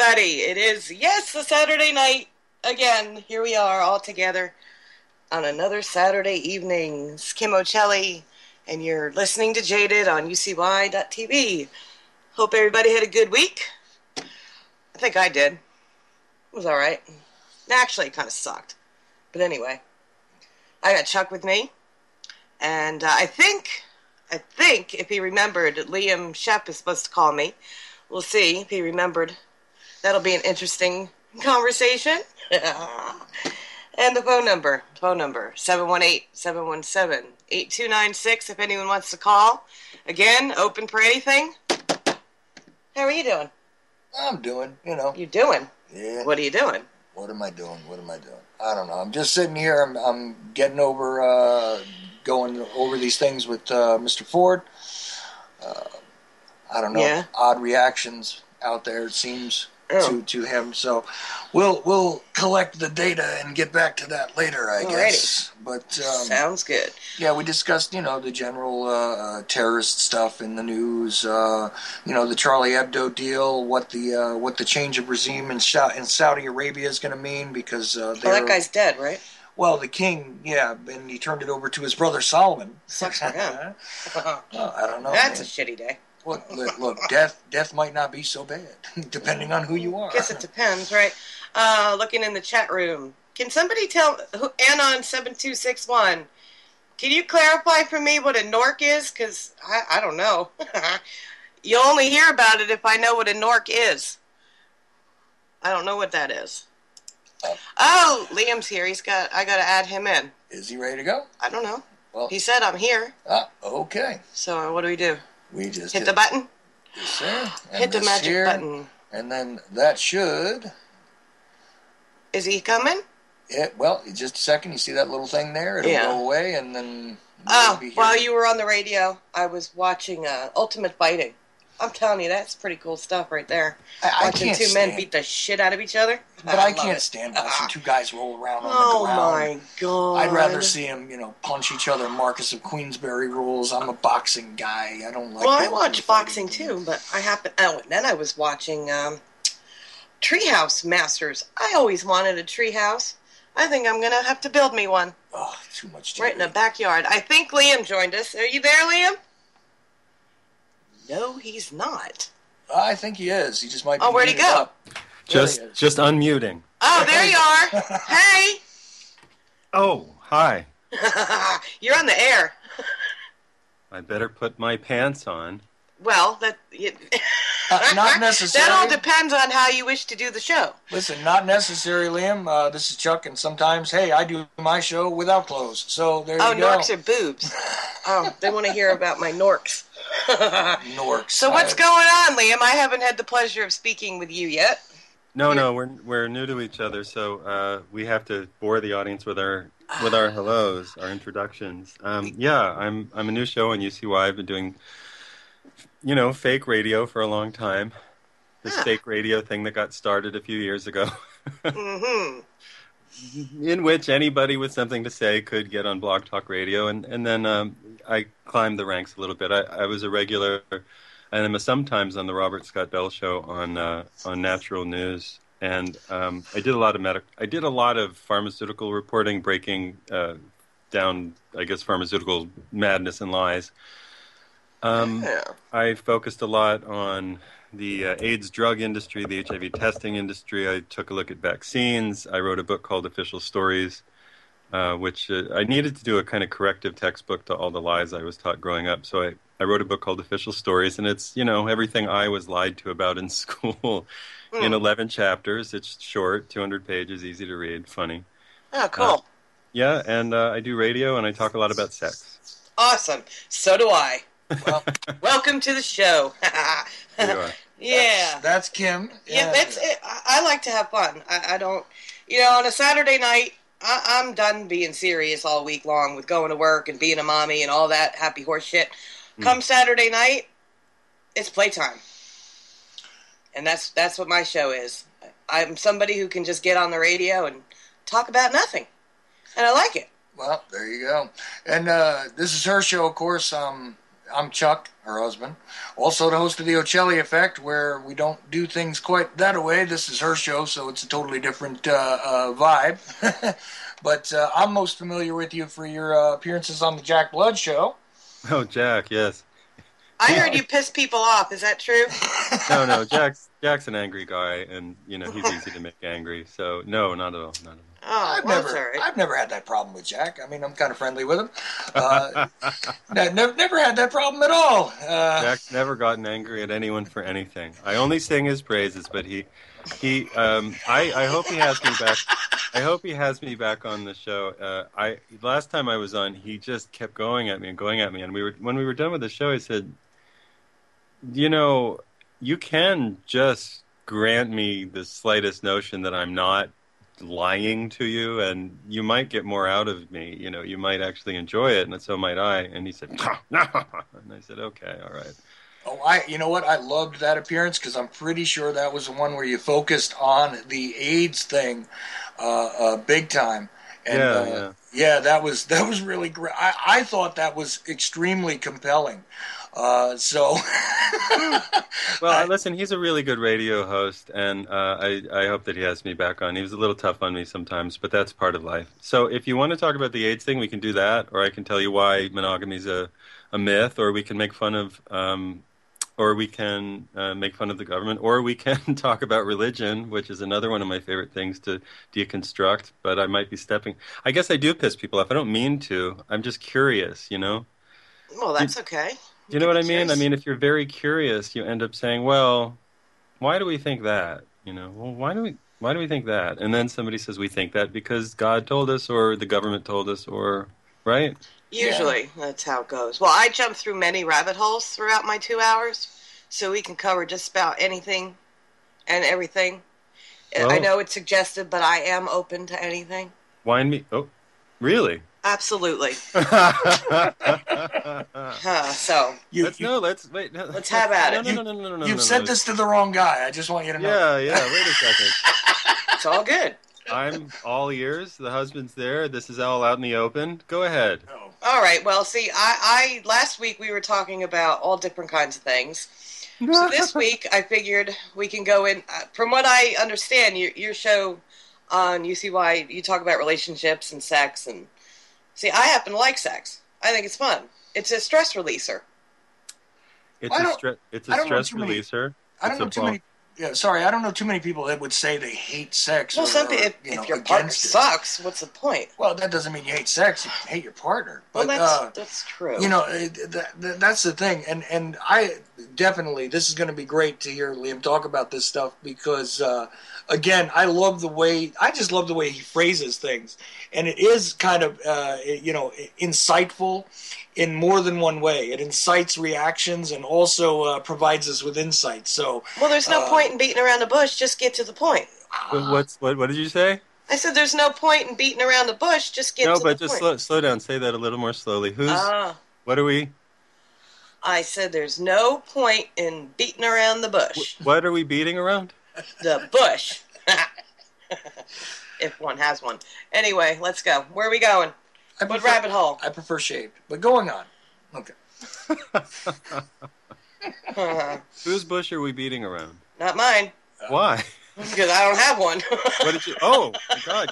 everybody. It is, yes, a Saturday night. Again, here we are all together on another Saturday evening. It's Kim Ochelli, and you're listening to Jaded on UCY.tv. Hope everybody had a good week. I think I did. It was all right. Actually, it kind of sucked. But anyway, I got Chuck with me, and I think if he remembered, Liam Scheff is supposed to call me. We'll see if he remembered. That'll be an interesting conversation. And the phone number, 718-717-8296 if anyone wants to call. Again, open for anything. How are you doing? I'm doing, You doing? Yeah. What are you doing? What am I doing? I don't know. I'm just sitting here. I'm getting over, going over these things with Mr. Ford. I don't know. Yeah. Odd reactions out there, it seems, to him. So we'll collect the data and get back to that later, I guess. But sounds good. Yeah, we discussed, the general terrorist stuff in the news. The Charlie Hebdo deal, what the change of regime in Saudi Arabia is going to mean, because that guy's dead, right? Well, the king, yeah, and he turned it over to his brother Solomon. Sucks for him. Well, I don't know. That's a shitty day. Look, death might not be so bad, depending on who you are. Guess it depends, right? Looking in the chat room. Can somebody tell, Anon7261, can you clarify for me what a Nork is? Because I don't know. You'll only hear about it if I know what a Nork is. I don't know what that is. Oh, Liam's here. I got to add him in. Is he ready to go? I don't know. Well, he said I'm here. Okay. So what do we do? We just hit the button? Yes, sir. Hit the magic button. And then that should... Is he coming? Well, just a second. You see that little thing there? It'll go away, and then... While you were on the radio, I was watching Ultimate Fighting. I'm telling you, that's pretty cool stuff right there. Watching two men beat the shit out of each other. But I can't stand watching two guys roll around on the ground. Oh, my God. I'd rather see them, punch each other. Marcus of Queensberry rules. I'm a boxing guy. I don't like... Well, I watch boxing, too, but I happen... Oh, and then I was watching Treehouse Masters. I always wanted a treehouse. I think I'm going to have to build me one. Oh, too much. Right in the backyard. I think Liam joined us. Are you there, Liam? No, he's not. I think he is. He just might be... Oh, where'd he go? Just unmuting. Oh, there you are. Hey. Oh, hi. You're on the air. I better put my pants on. Well, not necessary. That all depends on how you wish to do the show. Listen, not necessary, Liam. This is Chuck, and sometimes, hey, I do my show without clothes. So there you go. Oh, Norks are boobs. They want to hear about my Norks. Norks. So what's going on, Liam? I haven't had the pleasure of speaking with you yet. No, we're new to each other, so we have to bore the audience with our hellos, our introductions. I'm a new show on UCY. I've been doing, fake radio for a long time. This fake radio thing that got started a few years ago. Mm-hmm. In which anybody with something to say could get on Blog Talk Radio, and then I climbed the ranks a little bit. I was a regular, and I'm sometimes on the Robert Scott Bell Show on Natural News, and I did a lot of pharmaceutical reporting, breaking down, I guess, pharmaceutical madness and lies. I focused a lot on the AIDS drug industry, the HIV testing industry. I took a look at vaccines. I wrote a book called Official Stories, which I needed to do a kind of corrective textbook to all the lies I was taught growing up. So I wrote a book called Official Stories, and it's, everything I was lied to about in school in 11 chapters. It's short, 200 pages, easy to read, funny. Oh, cool. And I do radio, and I talk a lot about sex. Awesome. So do I. Well, welcome to the show. Here you are. Yeah. That's Kim. Yeah, that's it. I like to have fun. I don't, on a Saturday night, I'm done being serious all week long with going to work and being a mommy and all that happy horse shit. Come Saturday night, it's playtime. And that's what my show is. I'm somebody who can just get on the radio and talk about nothing. And I like it. Well, there you go. And this is her show, of course. I'm Chuck, her husband. Also the host of the Ochelli Effect, where we don't do things quite that way. This is her show, so it's a totally different vibe. But I'm most familiar with you for your appearances on the Jack Blood Show. Oh, Jack, yes. I heard you piss people off. Is that true? No. Jack's an angry guy, and he's easy to make angry. So no, not at all. Not at all. Oh, I've never had that problem with Jack. I mean, I'm kind of friendly with him. Never had that problem at all. Jack's never gotten angry at anyone for anything. I only sing his praises, but I hope he has me back. I hope he has me back on the show. Last time I was on, he just kept going at me, and when we were done with the show, he said, you can just grant me the slightest notion that I'm not lying to you, and you might get more out of me. You might actually enjoy it, and so might I. And he said, no. And I said, okay, all right. Oh, you know what? I loved that appearance because I'm pretty sure that was the one where you focused on the AIDS thing, big time. And, yeah, that was really great. I thought that was extremely compelling. Well, listen, he's a really good radio host, and I hope that he has me back on. He was a little tough on me sometimes, but that's part of life. So if you want to talk about the AIDS thing, we can do that, or I can tell you why monogamy is a myth, or we can make fun of the government, or we can talk about religion, which is another one of my favorite things to deconstruct. But I might be I guess I do piss people off. I don't mean to. I'm just curious, Well, that's okay. You know what I mean? I mean, if you're very curious, you end up saying, well, why do we think that? Well, why do we think that? And then somebody says we think that because God told us, or the government told us, or, right? Usually, that's how it goes. Well, I jumped through many rabbit holes throughout my 2 hours, so we can cover just about anything and everything. Well, I know it's suggested, but I am open to anything. Wine me? Oh, really? Absolutely. So let's wait. No. Let's have at it. No. You've said this to the wrong guy. I just want you to know. Yeah. Wait a second. It's all good. I'm all ears. The husband's there. This is all out in the open. Go ahead. Oh. All right. Well, see, I last week we were talking about all different kinds of things. So this week I figured we can go in. From what I understand, your show on UCY, you talk about relationships and sex and. See, I happen to like sex. I think it's fun. It's a stress releaser. It's a stress releaser. I don't know too many. Yeah, sorry, I don't know too many people that would say they hate sex. Well, if your partner sucks, what's the point? Well, that doesn't mean you hate sex. You hate your partner. But, that's true. That's the thing. And I definitely, this is going to be great to hear Liam talk about this stuff because, again, I just love the way he phrases things. And it is kind of, insightful in more than one way. It incites reactions and also provides us with insight. So, well, there's no point in beating around the bush. Just get to the point. What did you say? I said there's no point in beating around the bush. Just get to the point. No, but just slow down. Say that a little more slowly. What are we? I said there's no point in beating around the bush. What are we beating around? The bush. If one has one. Anyway, let's go. Where are we going? What rabbit hole? I prefer shaved, but going on. Okay. Whose bush are we beating around? Not mine. Why? Because I don't have one. What did you? Oh, my God!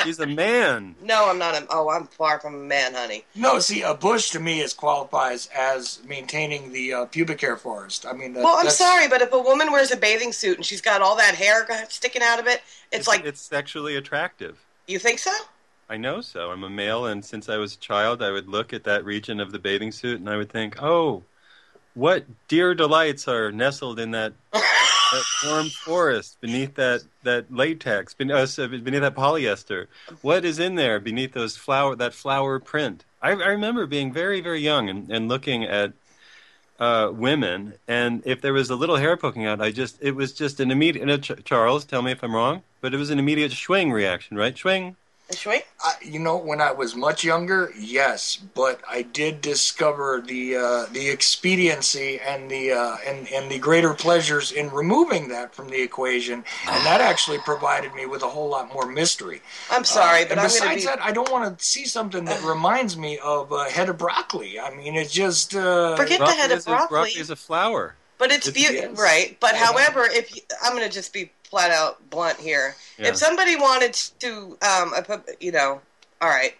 She's a man. No, I'm not. I'm far from a man, honey. No, see, a bush to me qualifies as maintaining the pubic hair forest. I mean, I'm sorry, but if a woman wears a bathing suit and she's got all that hair sticking out of it, it's sexually attractive. You think so? I know so. I'm a male, and since I was a child, I would look at that region of the bathing suit, and I would think, oh, what dear delights are nestled in that warm forest beneath that latex, beneath that polyester. What is in there beneath that flower print? I remember being very, very young and looking at women, and if there was a little hair poking out, it was just an immediate. Charles, tell me if I'm wrong, but it was an immediate swing reaction, right? Swing. A shrink? When I was much younger, yes, but I did discover the expediency and the greater pleasures in removing that from the equation, and that actually provided me with a whole lot more mystery. I'm sorry, but and I'm besides that, I don't want to see something that reminds me of a head of broccoli. I mean, it's just forget the head of broccoli. Broccoli is a flower. But it's beautiful, yes. right? But however, I'm going to just be flat out blunt here. Yeah. If somebody wanted to, all right.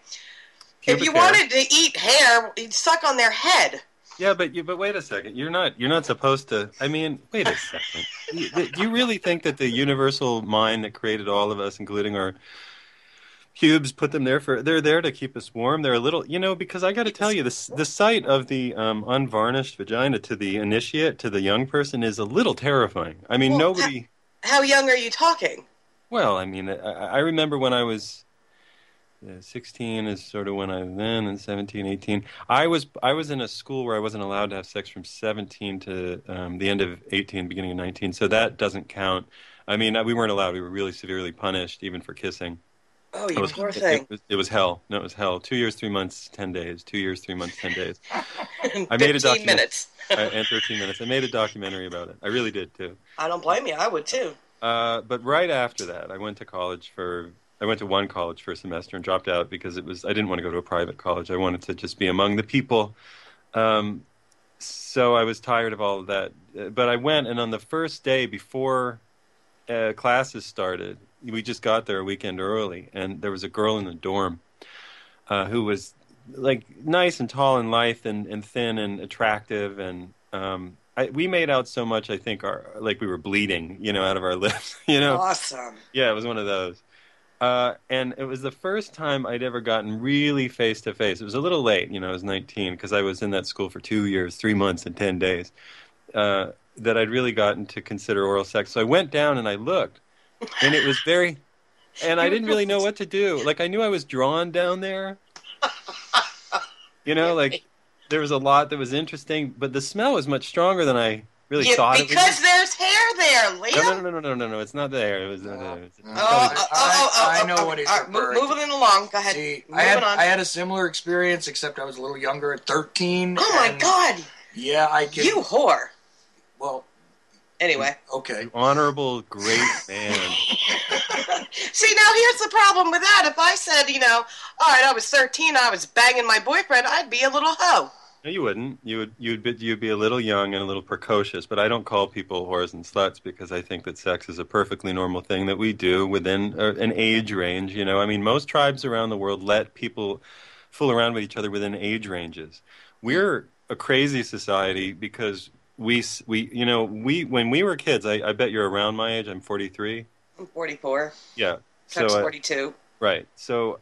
If you wanted to eat hair, you'd suck on their head. Yeah, but wait a second. You're not supposed to. I mean, wait a second. Do you really think that the universal mind that created all of us, including our pubes, put them there they're there to keep us warm? They're a little, because I got to tell you, the sight of the unvarnished vagina to the initiate, to the young person, is a little terrifying. I mean, nobody. How young are you talking? Well, I mean, I remember when I was 16 is sort of when I was then, and 17, 18. I was in a school where I wasn't allowed to have sex from 17 to the end of 18, beginning of 19. So that doesn't count. I mean, we weren't allowed. We were really severely punished, even for kissing. Oh, you poor thing. It was hell. No, it was hell. 2 years, 3 months, 10 days. 2 years, 3 months, 10 days. I made a 15 minutes. And 13 minutes. I made a documentary about it. I really did, too. I don't blame you. I would, too. But right after that, I went to one college for a semester and dropped out because I didn't want to go to a private college. I wanted to just be among the people. So I was tired of all of that. But I went, and on the first day before classes started, we just got there a weekend early, and there was a girl in the dorm who was like nice and tall and lithe and thin and attractive, and we made out so much, I think, like we were bleeding, out of our lips. Awesome. Yeah, it was one of those. And it was the first time I'd ever gotten really face to face. It was a little late, I was 19, because I was in that school for 2 years, 3 months, and 10 days, that I'd really gotten to consider oral sex. So I went down and I looked, and it was and I didn't really know what to do. Like, I knew I was drawn down there, like there was a lot that was interesting, but the smell was much stronger than I really thought it was. Because there's hair there, Liam. No, it's not there. It was. I know what he's referring to. Moving along. Go ahead. See, I had a similar experience, except I was a little younger at 13. Oh my God! Yeah, You whore. Well. Anyway. Okay. You honorable, great man. See, now here's the problem with that. If I said, all right, I was 13, I was banging my boyfriend, I'd be a little hoe. No, you wouldn't. You'd be a little young and a little precocious. But I don't call people whores and sluts because I think that sex is a perfectly normal thing that we do within an age range. I mean, most tribes around the world let people fool around with each other within age ranges. We're a crazy society because we when we were kids. I bet you're around my age. I'm 43. I'm 44. Yeah. Times 42. Right. So.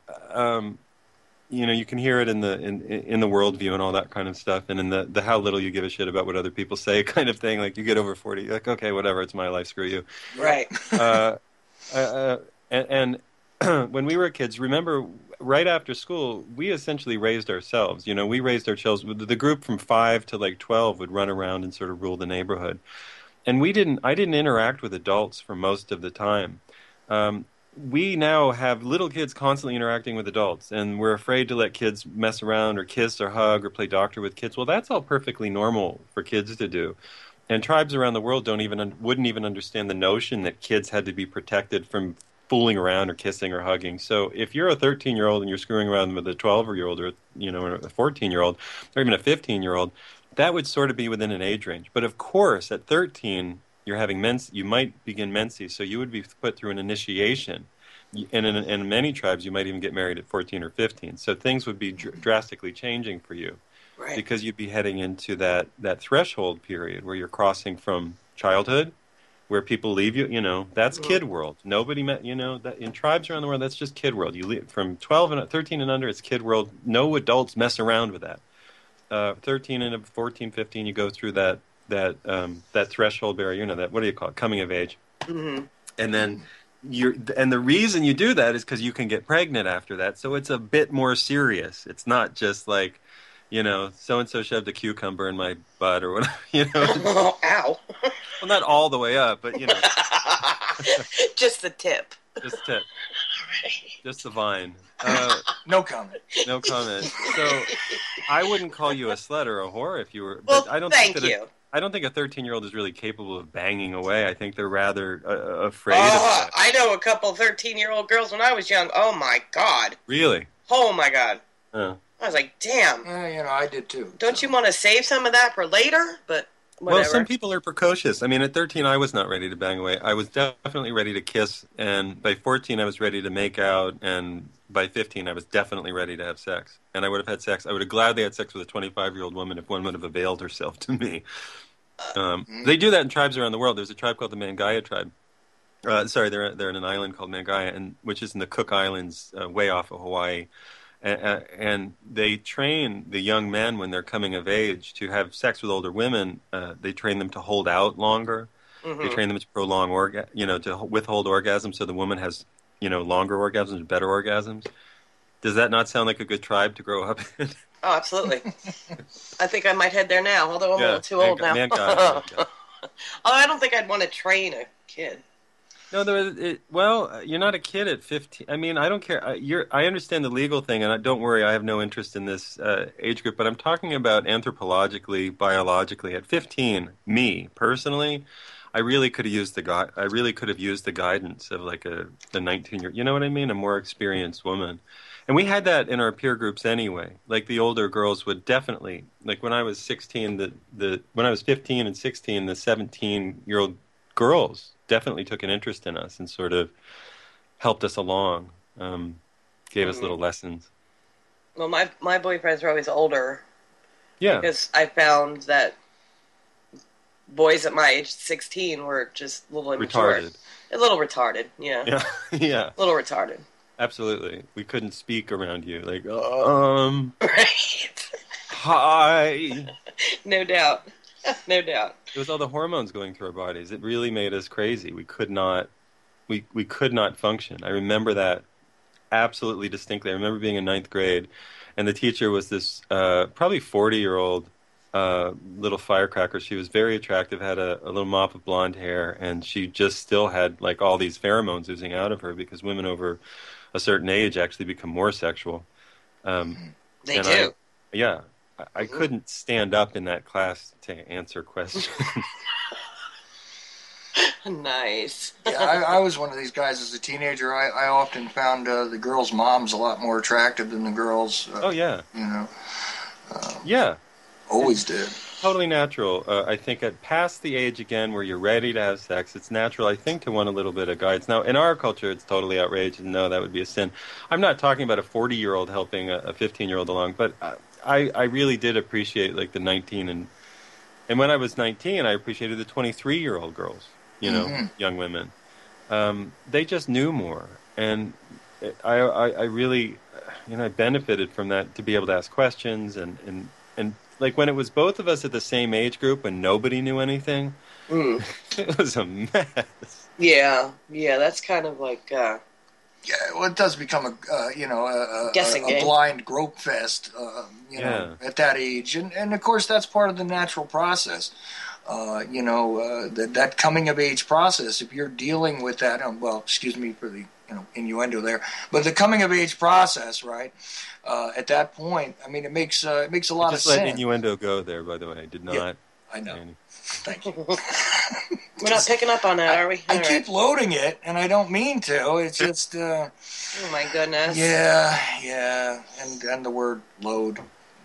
You can hear it in the worldview and all that kind of stuff, and in the how little you give a shit about what other people say kind of thing. Like, you get over 40, you're like, okay, whatever, it's my life, screw you. Right. And when we were kids, remember, right after school, we essentially raised ourselves. We raised ourselves. The group from 5 to like 12 would run around and sort of rule the neighborhood, and I didn't interact with adults for most of the time. We now have little kids constantly interacting with adults, and we're afraid to let kids mess around or kiss or hug or play doctor with kids. Well, that's all perfectly normal for kids to do. And tribes around the world wouldn't even understand the notion that kids had to be protected from fooling around or kissing or hugging. So if you're a 13-year-old and you're screwing around with a 12-year-old or a 14-year-old or even a 15-year-old, that would sort of be within an age range. But of course, at 13, you're having you might begin menses, so you would be put through an initiation. And in many tribes, you might even get married at 14 or 15. So things would be drastically changing for you, right? Because you'd be heading into that threshold period where you're crossing from childhood, where people leave you. That's kid world. Nobody met. That in tribes around the world, that's just kid world. You leave from 13 and under, it's kid world. No adults mess around with that. 13 and 14, 15, you go through that threshold barrier, that, what do you call it, coming of age. Mm-hmm. And then the reason you do that is because you can get pregnant after that, so it's a bit more serious. It's not just like, so and so shoved a cucumber in my butt or whatever. Oh, ow. Well, not all the way up, but just the tip. Just tip. Just the vine. No comment. No comment. So I wouldn't call you a slut or a whore if you were, Well, but I don't think thank that you. I don't think a 13-year-old is really capable of banging away. I think they're rather afraid of sex. I know a couple 13-year-old girls when I was young. Oh, my God. Really? Oh, my God. Huh. I was like, damn. I did too. Don't you want to save some of that for later? But whatever. Well, some people are precocious. I mean, at 13, I was not ready to bang away. I was definitely ready to kiss, and by 14, I was ready to make out, and by 15, I was definitely ready to have sex. And I would have had sex. I would have gladly had sex with a 25-year-old woman if one would have availed herself to me. They do that in tribes around the world. There's a tribe called the Mangaya tribe. Sorry, they're in an island called Mangaya, which is in the Cook Islands, way off of Hawaii. And they train the young men when they're coming of age to have sex with older women. They train them to hold out longer. Mm-hmm. They train them to prolong to withhold orgasms, so the woman has, longer orgasms, better orgasms. Does that not sound like a good tribe to grow up in? Oh, absolutely. I think I might head there now, although I'm a little too old now. Mangaya. I don't think I'd want to train a kid. No, you're not a kid at 15. I mean, I don't care. I understand the legal thing, and don't worry, I have no interest in this age group. But I'm talking about anthropologically, biologically. At 15, me personally, I really could have used the guidance of like a 19-year. You know what I mean? A more experienced woman. And we had that in our peer groups anyway. Like the older girls would definitely, like when I was 16, when I was 15 and 16, the 17-year-old girls definitely took an interest in us and sort of helped us along, gave us little lessons. Well, my boyfriends were always older. Yeah. Because I found that boys at my age, 16, were just a little immature. Retarded. A little retarded, yeah. Yeah, yeah. A little retarded. Absolutely. We couldn't speak around you. Like, Right. hi. No doubt. No doubt. It was all the hormones going through our bodies. It really made us crazy. We could not function. I remember that absolutely distinctly. I remember being in ninth grade, and the teacher was this probably 40-year-old little firecracker. She was very attractive, had a little mop of blonde hair, and she just still had like all these pheromones oozing out of her because women over a certain age actually become more sexual. They do. I couldn't stand up in that class to answer questions. Nice. Yeah, I was one of these guys as a teenager. I often found the girls' moms a lot more attractive than the girls. Oh, yeah. Yeah. Always did. Totally natural. I think at past the age, again, where you're ready to have sex, it's natural, I think, to want a little bit of guidance. Now, in our culture, it's totally outrageous. No, that would be a sin. I'm not talking about a 40-year-old helping a 15-year-old along, but I really did appreciate like the 19 and when I was 19, I appreciated the 23-year-old girls, young women. They just knew more, and I really, I benefited from that to be able to ask questions and like when it was both of us at the same age group and nobody knew anything, it was a mess. Yeah, that's kind of like. Yeah, well, it does become a guessing game. Blind grope fest, at that age, and of course that's part of the natural process. That coming of age process. If you're dealing with that, excuse me for the innuendo there, but the coming of age process, right? At that point, I mean, it makes a lot of sense. Just let innuendo go there. By the way, I did not. Yeah, I know. Thank you. We're not picking up on that, are we? I keep loading it, and I don't mean to. It's just. Oh my goodness. Yeah, and the word load.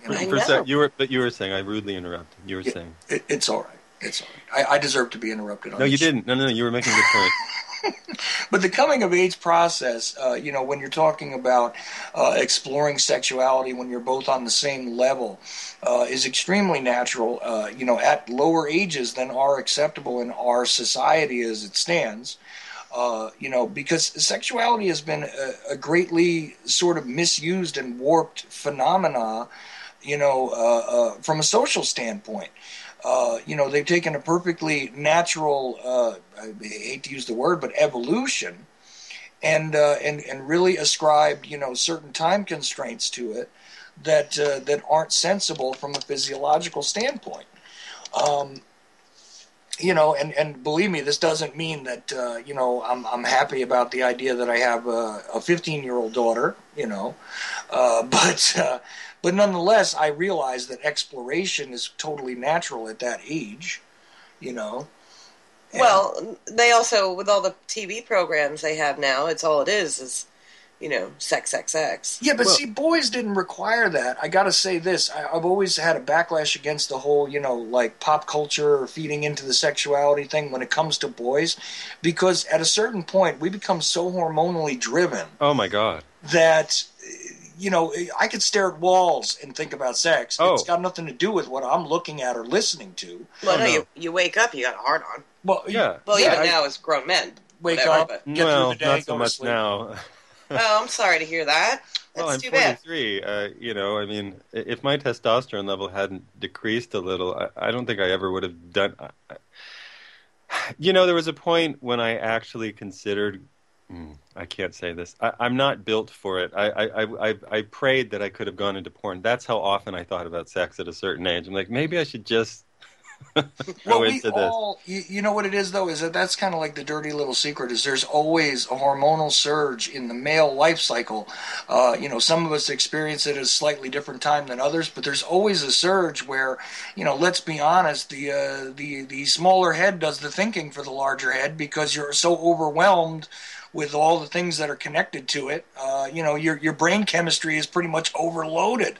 I know. You were saying I rudely interrupted. You were saying it's all right. It's all right. I deserve to be interrupted. No, you didn't. No, you were making a good point. But the coming of age process, when you're talking about exploring sexuality when you're both on the same level, is extremely natural, at lower ages than are acceptable in our society as it stands. Because sexuality has been a greatly sort of misused and warped phenomena, from a social standpoint. They've taken a perfectly natural, I hate to use the word, but evolution, and really ascribed, certain time constraints to it that aren't sensible from a physiological standpoint. and believe me, this doesn't mean that I'm happy about the idea that I have a 15-year-old daughter, but nonetheless, I realize that exploration is totally natural at that age, you know. Well, they also, with all the TV programs they have now, it's all it is sex, sex, sex. Yeah, but see, boys didn't require that. I got to say this. I've always had a backlash against the whole, like pop culture or feeding into the sexuality thing when it comes to boys, because at a certain point, we become so hormonally driven. Oh, my God. That, I could stare at walls and think about sex. Oh. It's got nothing to do with what I'm looking at or listening to. Well, no. You wake up, you got a hard on. Well, yeah. Well, even now as grown men. Wake whatever, up, but. get through the day, not so go much to sleep. now. Oh, I'm sorry to hear that. That's I'm too bad. 43. I mean, if my testosterone level hadn't decreased a little, I don't think I ever would have done. There was a point when I actually considered. I can't say this. I'm not built for it. I prayed that I could have gone into porn. That's how often I thought about sex at a certain age. I'm like, maybe I should just. Well, you know what it is, though, is that's kind of like the dirty little secret, is there's always a hormonal surge in the male life cycle. Some of us experience it at a slightly different time than others, but there's always a surge where, let's be honest, the smaller head does the thinking for the larger head because you're so overwhelmed with all the things that are connected to it. Your brain chemistry is pretty much overloaded.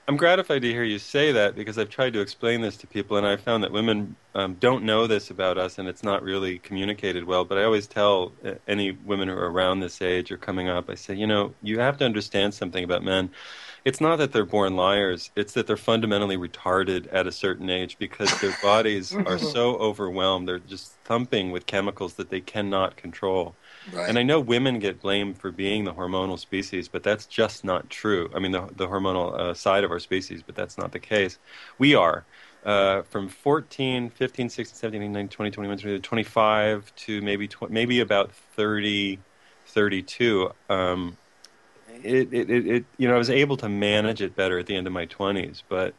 I'm gratified to hear you say that because I've tried to explain this to people, and I've found that women don't know this about us, and it's not really communicated well. But I always tell any women who are around this age or coming up, I say, you have to understand something about men. It's not that they're born liars. It's that they're fundamentally retarded at a certain age because their bodies are so overwhelmed. They're just thumping with chemicals that they cannot control. Right. And I know women get blamed for being the hormonal species, but that's just not true. I mean, the hormonal side of our species, but that's not the case. We are. From 14, 15, 16, 17, 18, 19, 20, 21, 22, 25 to maybe about 30, 32. I was able to manage it better at the end of my 20s, but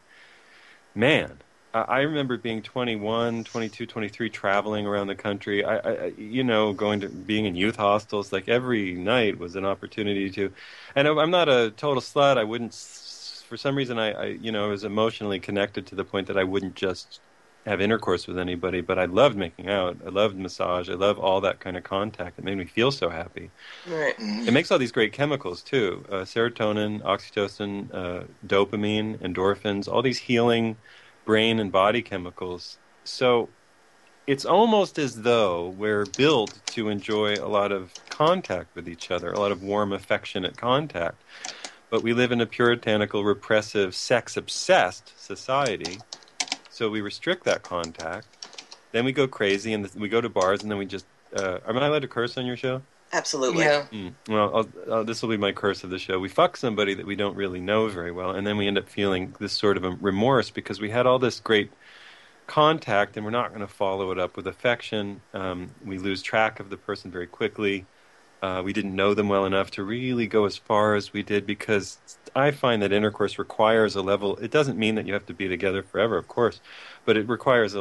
man, I remember being 21, 22, 23, traveling around the country. Being in youth hostels, like every night was an opportunity to, and I'm not a total slut. I wouldn't, for some reason, I was emotionally connected to the point that I wouldn't just have intercourse with anybody, but I loved making out. I loved massage. I love all that kind of contact. It made me feel so happy. Right. It makes all these great chemicals too. Serotonin, oxytocin, dopamine, endorphins, all these healing brain and body chemicals. So it's almost as though we're built to enjoy a lot of contact with each other, a lot of warm, affectionate contact. But we live in a puritanical, repressive, sex-obsessed society. So we restrict that contact. Then we go crazy and we go to bars and then we just... am I allowed to curse on your show? Absolutely. Yeah. Well, this will be my curse of the show. We fuck somebody that we don't really know very well, and then we end up feeling this sort of a remorse because we had all this great contact, and we're not going to follow it up with affection. We lose track of the person very quickly. We didn't know them well enough to really go as far as we did because I find that intercourse requires a level... It doesn't mean that you have to be together forever, of course, but it requires,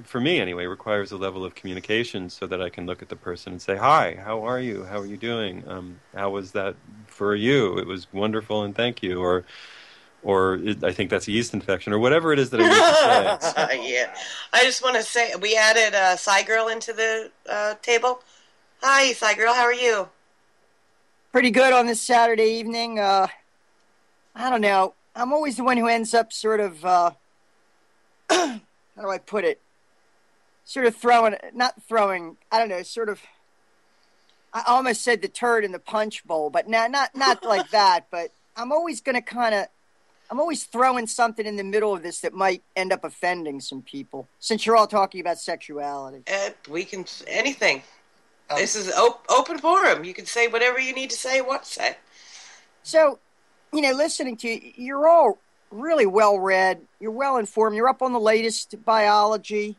for me anyway, requires a level of communication so that I can look at the person and say, hi, how are you? How are you doing? How was that for you? It was wonderful and thank you. I think that's a yeast infection or whatever it is that I need to say. Yeah. I just want to say, we added Cy Girl into the table. Hi, Cy Girl, how are you? Pretty good on this Saturday evening. I don't know. I'm always the one who ends up sort of, how do I put it? Sort of not throwing, I don't know, sort of, I almost said the turd in the punch bowl, but not like that, but I'm always going to I'm always throwing something in the middle of this that might end up offending some people, since you're all talking about sexuality. We can, anything. This is open forum. You can say whatever you need to say, what to say. So, listening to you, you're all really well-read. You're well-informed. You're up on the latest biology,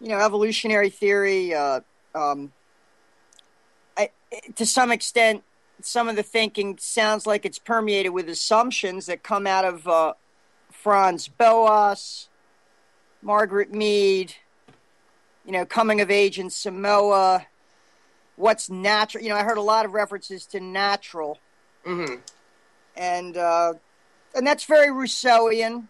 evolutionary theory. To some extent, some of the thinking sounds like it's permeated with assumptions that come out of Franz Boas, Margaret Mead, coming of age in Samoa, what's natural. I heard a lot of references to natural. Mm-hmm. And that's very Rousseauian.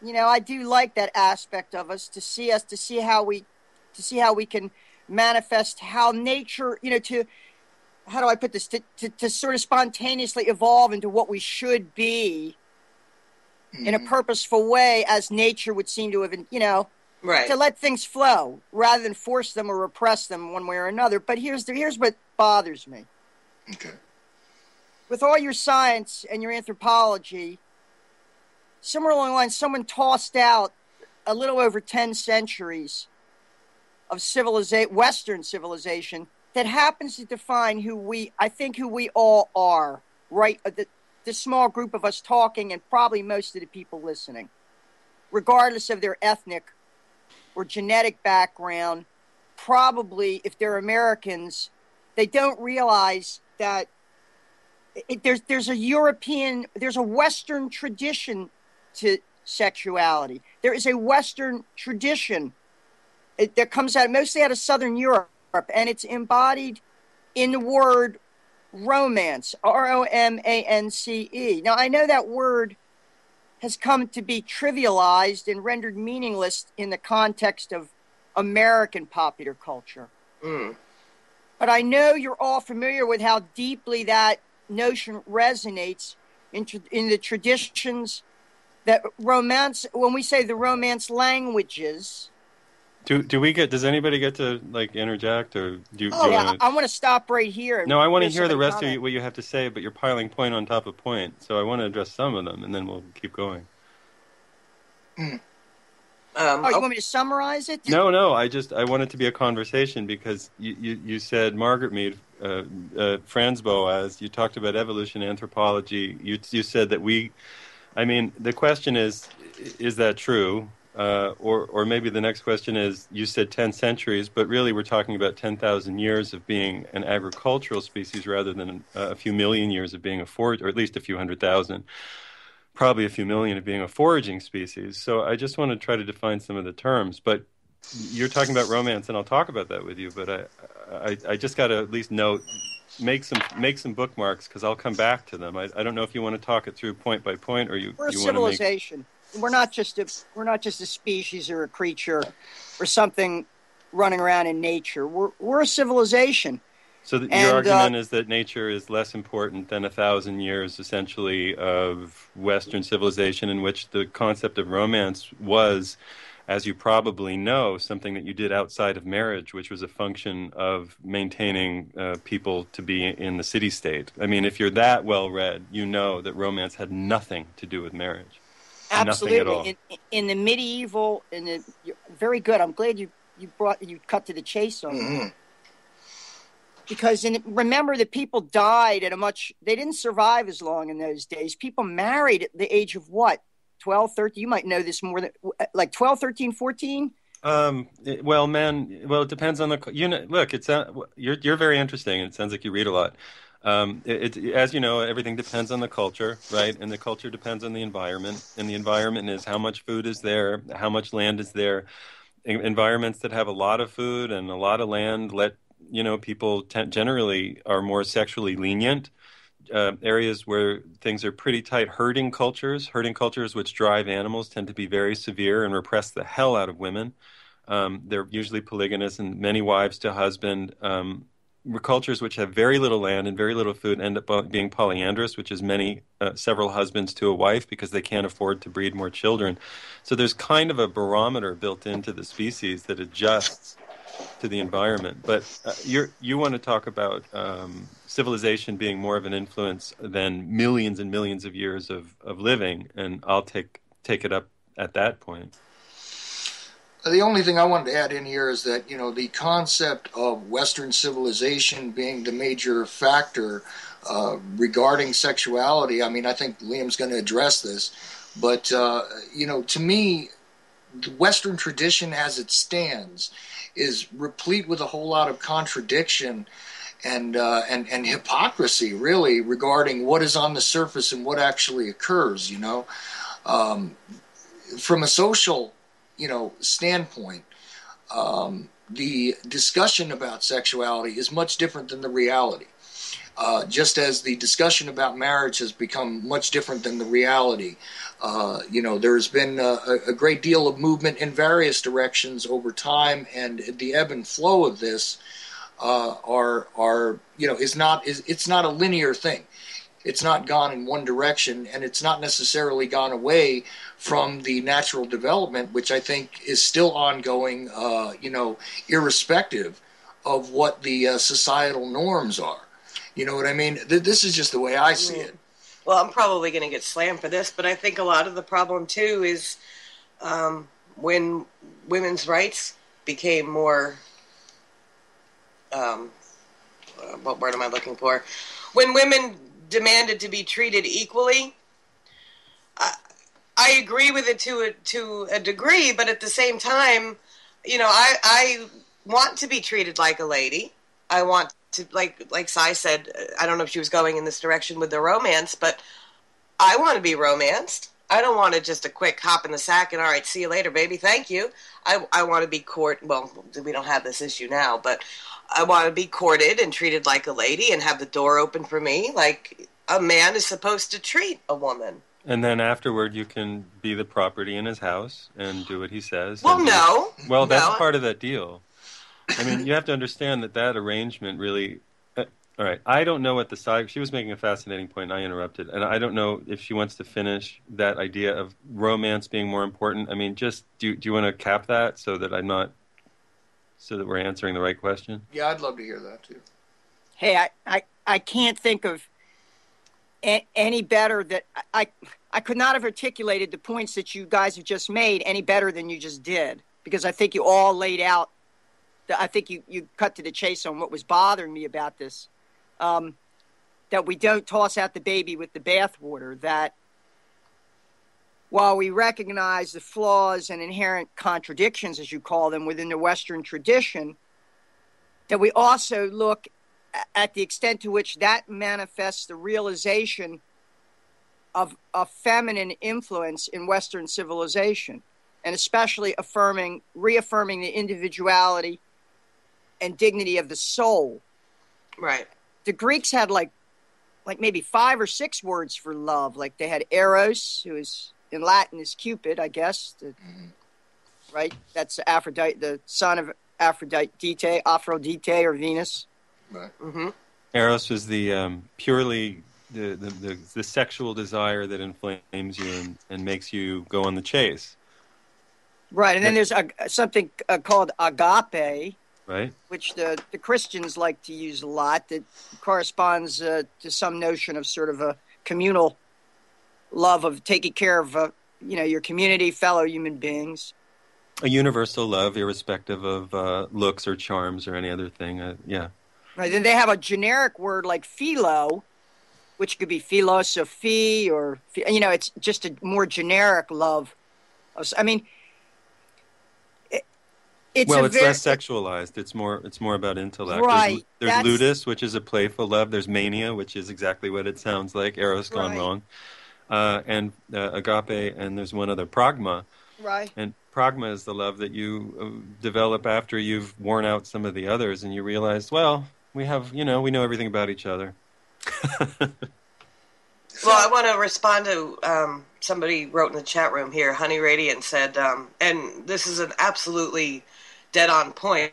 I do like that aspect of us, to see how we can manifest how nature, how do I put this, to sort of spontaneously evolve into what we should be in a purposeful way, as nature would seem to have, right, to let things flow rather than force them or repress them one way or another. But here's what bothers me. Okay. With all your science and your anthropology, somewhere along the line, someone tossed out a little over 10 centuries of Western civilization that happens to define who we all are, right? The small group of us talking, and probably most of the people listening, regardless of their ethnic or genetic background. Probably, if they're Americans, they don't realize that there's a Western tradition to sexuality. There is a Western tradition that comes mostly out of Southern Europe, and it's embodied in the word romance, romance. Now, I know that word has come to be trivialized and rendered meaningless in the context of American popular culture. But I know you're all familiar with how deeply that notion resonates in the traditions that romance, when we say the romance languages. Does anybody get to interject, or do you I want to stop right here. No, I want to hear the rest of what you have to say, but you're piling point on top of point, so I want to address some of them, and then we'll keep going. You want me to summarize it? No, I want it to be a conversation, because you said Margaret Mead, Franz Boas, you talked about evolution, anthropology, you said that the question is that true? Or maybe the next question is, you said 10 centuries, but really we're talking about 10,000 years of being an agricultural species rather than a few million years of being or at least a few 100,000, probably a few million of being a foraging species. So I just want to try to define some of the terms. But you're talking about romance, and I'll talk about that with you. But I just got to at least make some bookmarks, because I'll come back to them. I don't know if you want to talk it through point by point, or we're a you civilization. We're not just a species or a creature or something running around in nature. We're a civilization. So your argument is that nature is less important than 1,000 years, essentially, of Western civilization, in which the concept of romance was, as you probably know, something that you did outside of marriage, which was a function of maintaining people to be in the city-state. I mean, if you're that well-read, you know that romance had nothing to do with marriage. Absolutely. Nothing at all. In the medieval, very good. I'm glad you cut to the chase on that. Because remember that people died they didn't survive as long in those days. People married at the age of what? 12, 13? You might know this more than, 12, 13, 14? It depends on look, you're very interesting, and it sounds like you read a lot. As you know, everything depends on the culture, right? And the culture depends on the environment. And the environment is how much food is there, how much land is there. Environments that have a lot of food and a lot of land people generally are more sexually lenient. Areas where things are pretty tight, herding cultures which drive animals, tend to be very severe and repress the hell out of women. They're usually polygynous and many wives to husband. Cultures which have very little land and very little food end up being polyandrous, which is several husbands to a wife, because they can't afford to breed more children. So there's kind of a barometer built into the species that adjusts to the environment. But you want to talk about civilization being more of an influence than millions and millions of years of living, and I'll take it up at that point. The only thing I wanted to add in here is that, the concept of Western civilization being the major factor regarding sexuality, I think Liam's going to address this, but, to me, the Western tradition as it stands is replete with a whole lot of contradiction and hypocrisy, really, regarding what is on the surface and what actually occurs, From a social standpoint, the discussion about sexuality is much different than the reality. Just as the discussion about marriage has become much different than the reality. There's been a great deal of movement in various directions over time, and the ebb and flow of this it's not a linear thing. It's not gone in one direction, and it's not necessarily gone away from the natural development, which I think is still ongoing, irrespective of what the societal norms are. You know what I mean? This is just the way I see it. Well, I'm probably going to get slammed for this, but I think a lot of the problem, too, is when women's rights became more... what word am I looking for? When women demanded to be treated equally, I agree with it to a degree, but at the same time, I want to be treated like a lady. I want to, like Sai said, I don't know if she was going in this direction with the romance, but I want to be romanced. I don't want to just a quick hop in the sack and, all right, see you later, baby, thank you. I want to be well, we don't have this issue now, but I want to be courted and treated like a lady and have the door open for me like a man is supposed to treat a woman. And then afterward, you can be the property in his house and do what he says. Well, no. Well, that's part of that deal. I mean, you have to understand that arrangement really... all right, I don't know what the side... She was making a fascinating point, and I interrupted. And I don't know if she wants to finish that idea of romance being more important. I mean, just do you want to cap that so that we're answering the right question? Yeah, I'd love to hear that, too. Hey, I can't think of any better that... I could not have articulated the points that you guys have just made any better than you just did, because I think you all laid out... I think you cut to the chase on what was bothering me about this. That we don't toss out the baby with the bathwater, that while we recognize the flaws and inherent contradictions, as you call them, within the Western tradition, that we also look at the extent to which that manifests the realization of a feminine influence in Western civilization, and especially reaffirming the individuality and dignity of the soul. Right. The Greeks had like maybe 5 or 6 words for love. Like they had Eros, who is in Latin is Cupid, I guess. Right? That's Aphrodite, the son of Aphrodite or Venus. Right. Mm-hmm. Eros was the purely the sexual desire that inflames you and makes you go on the chase. Right, and then there's something called agape. Right. Which the Christians like to use a lot, that corresponds to some notion of sort of a communal love of taking care of, your community, fellow human beings. A universal love, irrespective of looks or charms or any other thing. Yeah. Right. Then they have a generic word like philo, which could be philosophy or, it's just a more generic love. I mean... It's less sexualized. It's more about intellect. Right. There's ludus, which is a playful love. There's mania, which is exactly what it sounds like. Eros gone wrong. And agape, and there's one other, pragma. Right. And pragma is the love that you develop after you've worn out some of the others, and you realize, well, we know everything about each other. Well, I want to respond to somebody wrote in the chat room here. Honey Radiant said, and this is an absolutely dead-on point,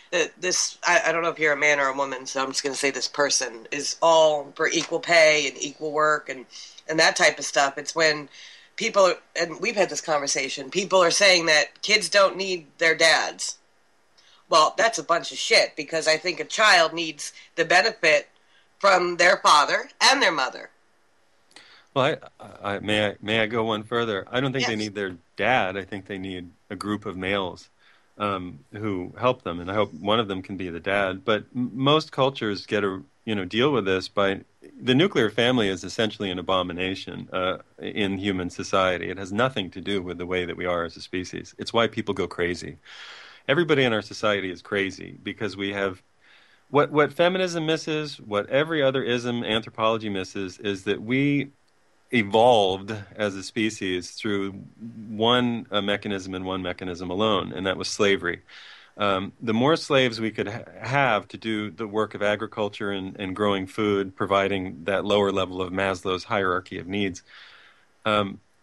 that this, I don't know if you're a man or a woman, so I'm just going to say this person is all for equal pay and equal work and that type of stuff. It's when people, and we've had this conversation, people are saying that kids don't need their dads. Well, that's a bunch of shit, because I think a child needs the benefit from their father and their mother. Well, may I go one further? I don't think they need their dad. I think they need a group of males who help them, and I hope one of them can be the dad. But most cultures deal with this by the nuclear family is essentially an abomination in human society. It has nothing to do with the way that we are as a species. It's why people go crazy. Everybody in our society is crazy because we have what feminism misses, what every other ism, anthropology misses, is that we evolved as a species through one mechanism and one mechanism alone, and that was slavery. The more slaves we could have to do the work of agriculture and growing food, providing that lower level of Maslow's hierarchy of needs,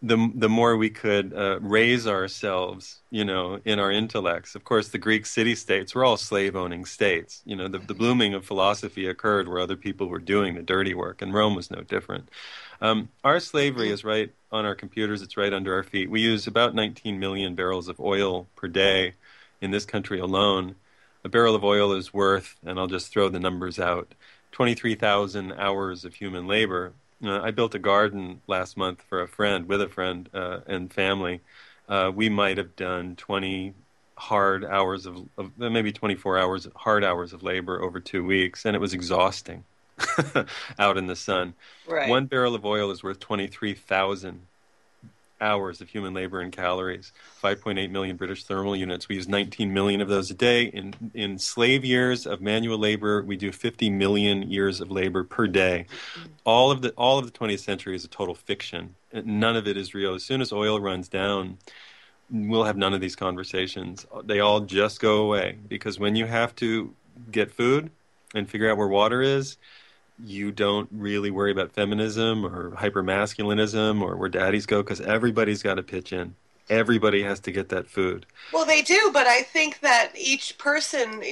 the more we could raise ourselves, in our intellects. Of course, the Greek city-states were all slave-owning states. The blooming of philosophy occurred where other people were doing the dirty work, and Rome was no different. Our slavery is right on our computers. It's right under our feet. We use about 19 million barrels of oil per day in this country alone. A barrel of oil is worth, and I'll just throw the numbers out, 23,000 hours of human labor. I built a garden last month for with a friend and family. We might have done 20 hard hours of maybe 24 hours, hard hours of labor over 2 weeks, and it was exhausting out in the sun. Right. One barrel of oil is worth 23,000 hours of human labor and calories. 5.8 million British thermal units. We use 19 million of those a day. In slave years of manual labor, we do 50 million years of labor per day. All of the 20th century is a total fiction. None of it is real. As soon as oil runs down, we'll have none of these conversations. They all just go away, because when you have to get food and figure out where water is, you don't really worry about feminism or hypermasculinism or where daddies go, because everybody's got to pitch in. Everybody has to get that food. Well, they do, but I think that each person,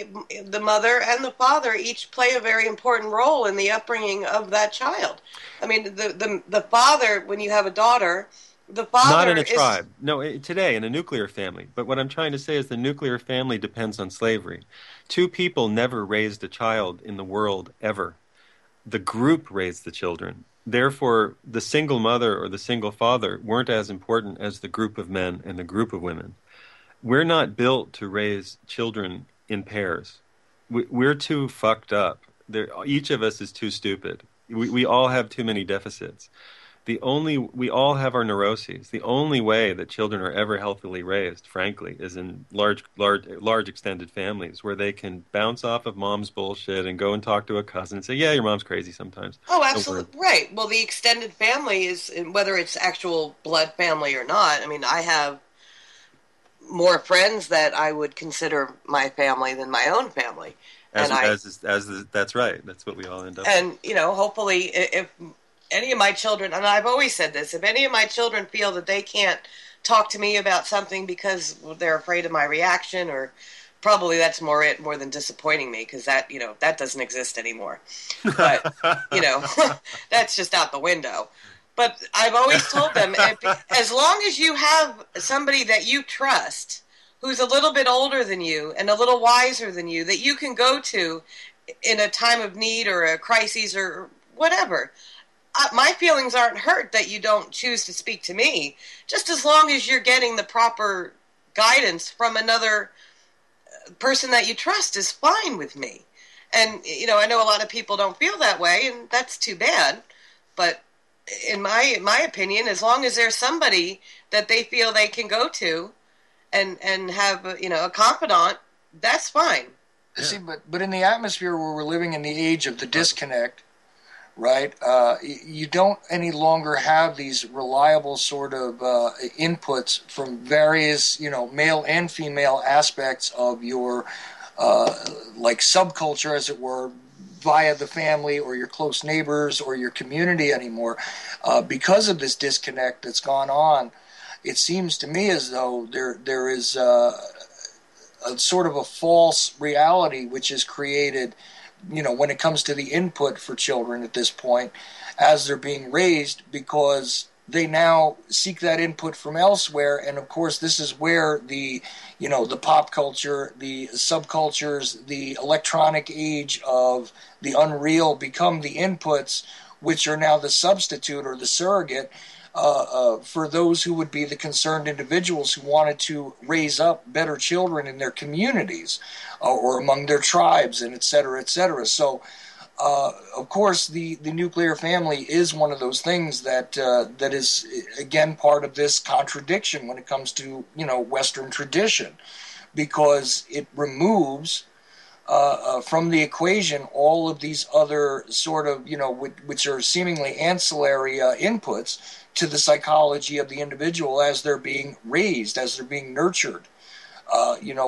the mother and the father, each play a very important role in the upbringing of that child. I mean, the father, when you have a daughter, the father not in a tribe. No, today in a nuclear family. But what I'm trying to say is the nuclear family depends on slavery. Two people never raised a child in the world ever. The group raised the children. Therefore, the single mother or the single father weren't as important as the group of men and the group of women. We're not built to raise children in pairs. We're too fucked up. Each of us is too stupid. We all have too many deficits. We all have our neuroses. The only way that children are ever healthily raised, frankly, is in large extended families where they can bounce off of mom's bullshit and go and talk to a cousin and say, yeah, your mom's crazy sometimes. Oh, absolutely. Right. Well, the extended family is, whether it's actual blood family or not, I mean, I have more friends that I would consider my family than my own family. That's right. That's what we all end up with. And, hopefully if any of my children, and I've always said this, if any of my children feel that they can't talk to me about something because they're afraid of my reaction, or probably that's more than disappointing me, because that doesn't exist anymore. But that's just out the window. But I've always told them, as long as you have somebody that you trust, who's a little bit older than you and a little wiser than you, that you can go to in a time of need or a crisis or whatever, my feelings aren't hurt that you don't choose to speak to me, just as long as you're getting the proper guidance from another person that you trust is fine with me. And, I know a lot of people don't feel that way, and that's too bad. But in my opinion, as long as there's somebody that they feel they can go to and have, a confidant, that's fine. Yeah. See, but in the atmosphere where we're living in the age of the disconnect, right? You don't any longer have these reliable sort of inputs from various, male and female aspects of your like subculture, as it were, via the family or your close neighbors or your community anymore. Because of this disconnect that's gone on, it seems to me as though there is a sort of a false reality which is created, when it comes to the input for children at this point as they're being raised, because they now seek that input from elsewhere. And of course, this is where the pop culture, the subcultures, the electronic age of the unreal become the inputs, which are now the substitute or the surrogate for those who would be the concerned individuals who wanted to raise up better children in their communities or among their tribes, and et cetera, et cetera. So, of course, the nuclear family is one of those things that is, again, part of this contradiction when it comes to, Western tradition, because it removes from the equation all of these other sort of, which are seemingly ancillary inputs to the psychology of the individual as they're being raised, as they're being nurtured,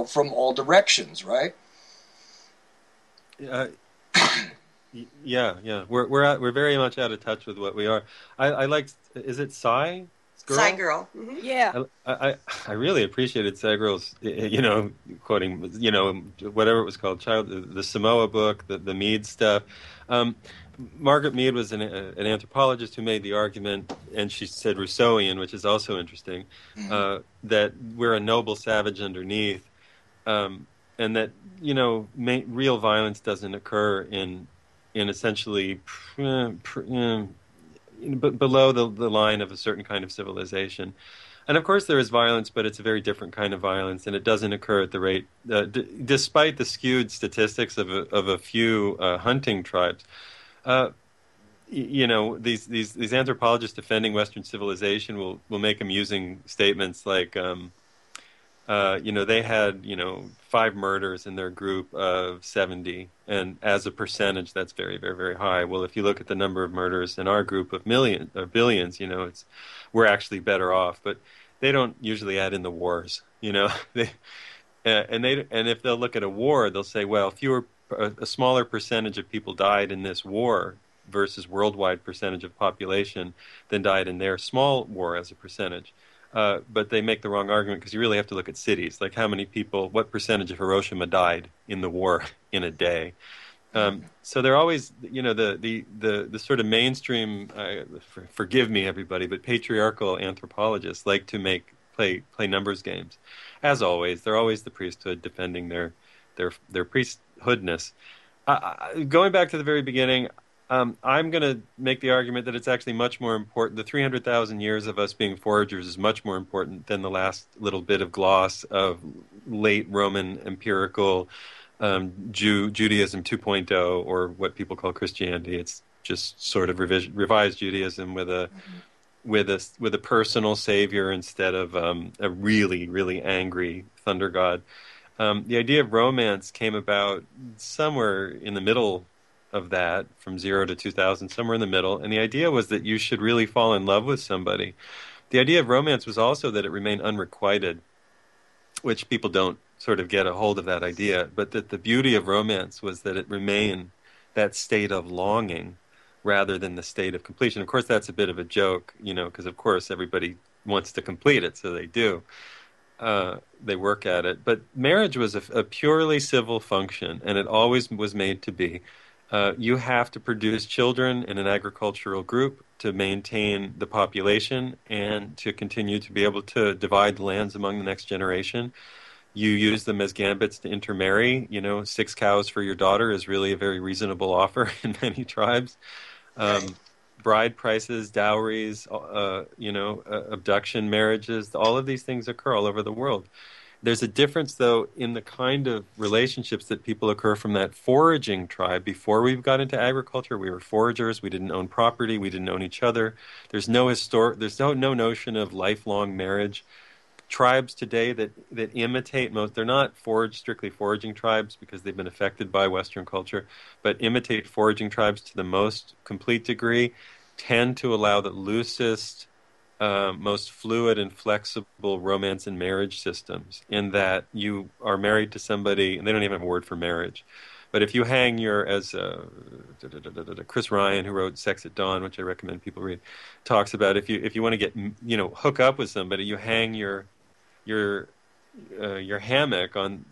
from all directions, right? Yeah. We're very much out of touch with what we are. I like. Is it Psy? Psy Girl. Mm-hmm. Yeah. I really appreciated Segral's, quoting, whatever it was called, the Samoa book, the Mead stuff. Um, Margaret Mead was an anthropologist who made the argument, and she said Rousseauian, which is also interesting, that we're a noble savage underneath, and that real violence doesn't occur in essentially below the line of a certain kind of civilization. And of course there is violence, but it's a very different kind of violence, and it doesn't occur at the rate, despite the skewed statistics of a few hunting tribes. These anthropologists defending Western civilization will make amusing statements like, they had 5 murders in their group of 70, and as a percentage, that's very, very, very high. Well, if you look at the number of murders in our group of millions or billions, we're actually better off. But they don't usually add in the wars, they and if they'll look at a war, they'll say, well, a smaller percentage of people died in this war versus worldwide percentage of population than died in their small war as a percentage. But they make the wrong argument, because you really have to look at cities, like how many people, what percentage of Hiroshima died in the war in a day. So they're always, the sort of mainstream, forgive me everybody, but patriarchal anthropologists like to play numbers games. As always, they're always the priesthood defending their priesthoodness. Going back to the very beginning, I'm going to make the argument that it's actually much more important. The 300,000 years of us being foragers is much more important than the last little bit of gloss of late Roman empirical Judaism 2.0, or what people call Christianity. It's just sort of revised Judaism with a personal savior instead of a really, really angry thunder god. The idea of romance came about somewhere in the middle of that, from 0 to 2000, somewhere in the middle. And the idea was that you should really fall in love with somebody. The idea of romance was also that it remained unrequited, which people don't sort of get a hold of that idea. But that the beauty of romance was that it remained that state of longing rather than the state of completion. Of course, that's a bit of a joke, because of course everybody wants to complete it, so they do. They work at it. But marriage was a purely civil function, and it always was made to be. You have to produce children in an agricultural group to maintain the population and to continue to be able to divide the lands among the next generation. You use them as gambits to intermarry. 6 cows for your daughter is really a very reasonable offer in many tribes. Bride prices, dowries, abduction marriages, all of these things occur all over the world. There's a difference, though, in the kind of relationships that people occur from that foraging tribe. Before we got into agriculture, we were foragers. We didn't own property. We didn't own each other. There's no notion of lifelong marriage. Tribes today that imitate they're not strictly foraging tribes because they've been affected by Western culture, but imitate foraging tribes to the most complete degree, tend to allow the loosest, most fluid and flexible romance and marriage systems, in that you are married to somebody, and they don't even have a word for marriage. But if you hang as Chris Ryan, who wrote Sex at Dawn, which I recommend people read, talks about, if you want to get, hook up with somebody, you hang your hammock on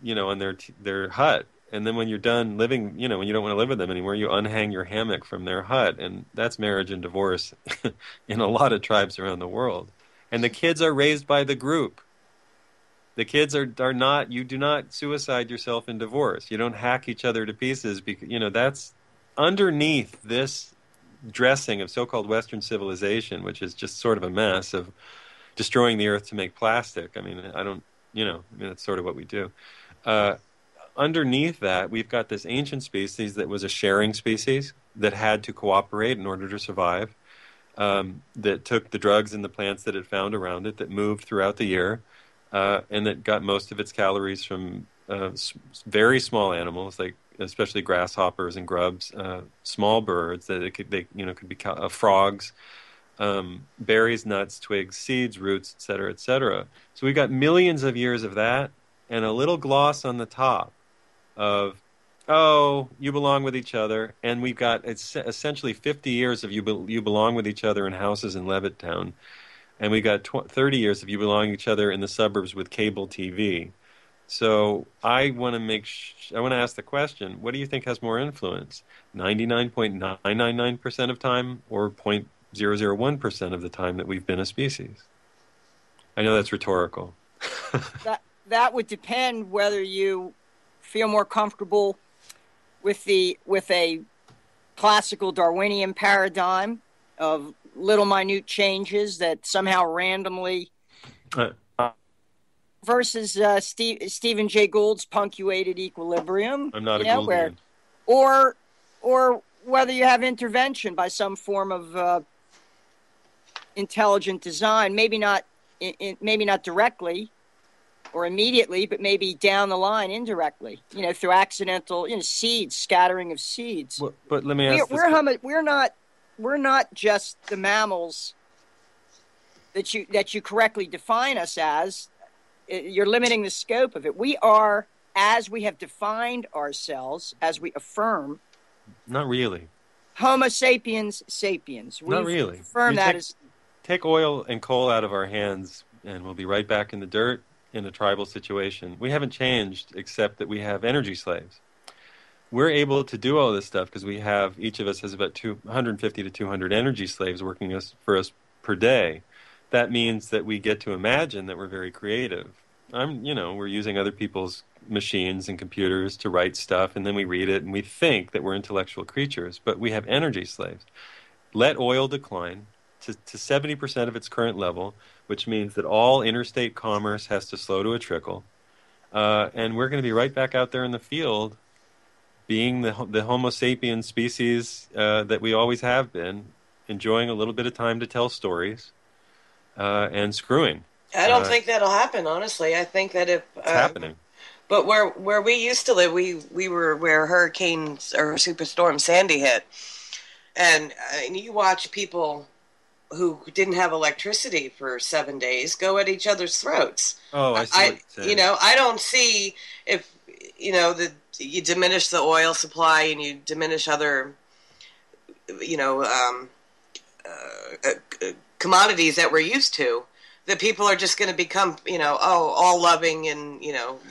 their hut, and then when you're done living, when you don't want to live with them anymore, you unhang your hammock from their hut. And that's marriage and divorce in a lot of tribes around the world. And the kids are raised by the group. The kids are not, you do not suicide yourself in divorce. You don't hack each other to pieces, because that's underneath this dressing of so-called Western civilization, which is just sort of a mess of destroying the earth to make plastic. I mean, that's sort of what we do. Underneath that, we've got this ancient species that was a sharing species that had to cooperate in order to survive, that took the drugs and the plants that it found around it, that moved throughout the year, and that got most of its calories from very small animals, like especially grasshoppers and grubs, small birds that could be frogs, berries, nuts, twigs, seeds, roots, etc., etc. So we got millions of years of that, and a little gloss on the top of, oh, you belong with each other, and we've got essentially 50 years of you belong with each other in houses in Levittown, and we got 30 years of you belong each other in the suburbs with cable TV. So I want to ask the question: what do you think has more influence? 99.999% of time, or 0.001% of the time that we've been a species? I know that's rhetorical. That would depend whether you feel more comfortable with a classical Darwinian paradigm of little minute changes that somehow randomly versus Stephen Jay Gould's punctuated equilibrium. I'm not a Gouldian. Or whether you have intervention by some form of intelligent design, maybe not directly or immediately, but maybe down the line indirectly, through accidental, seeds, scattering of seeds. Well, but let me ask we're not just the mammals that you correctly define us as. You're limiting the scope of it. We are, as we have defined ourselves, as we affirm. Not really. Homo sapiens sapiens. Not really. Take oil and coal out of our hands, and we'll be right back in the dirt in a tribal situation. We haven't changed, except that we have energy slaves. We're able to do all this stuff because each of us has about 150 to 200 energy slaves working for us per day. That means that we get to imagine that we're very creative. We're using other people's machines and computers to write stuff, and then we read it, and we think that we're intellectual creatures, but we have energy slaves. Let oil decline to 70% of its current level, which means that all interstate commerce has to slow to a trickle, and we're going to be right back out there in the field being the Homo sapiens species that we always have been, enjoying a little bit of time to tell stories. And screwing. I don't think that'll happen, honestly. I think that if it's happening. But where we used to live, we were where hurricanes or superstorm Sandy hit, and you watch people who didn't have electricity for 7 days go at each other's throats. Oh, I see. I don't see if you diminish the oil supply and you diminish other commodities that we're used to, that people are just going to become, all loving and,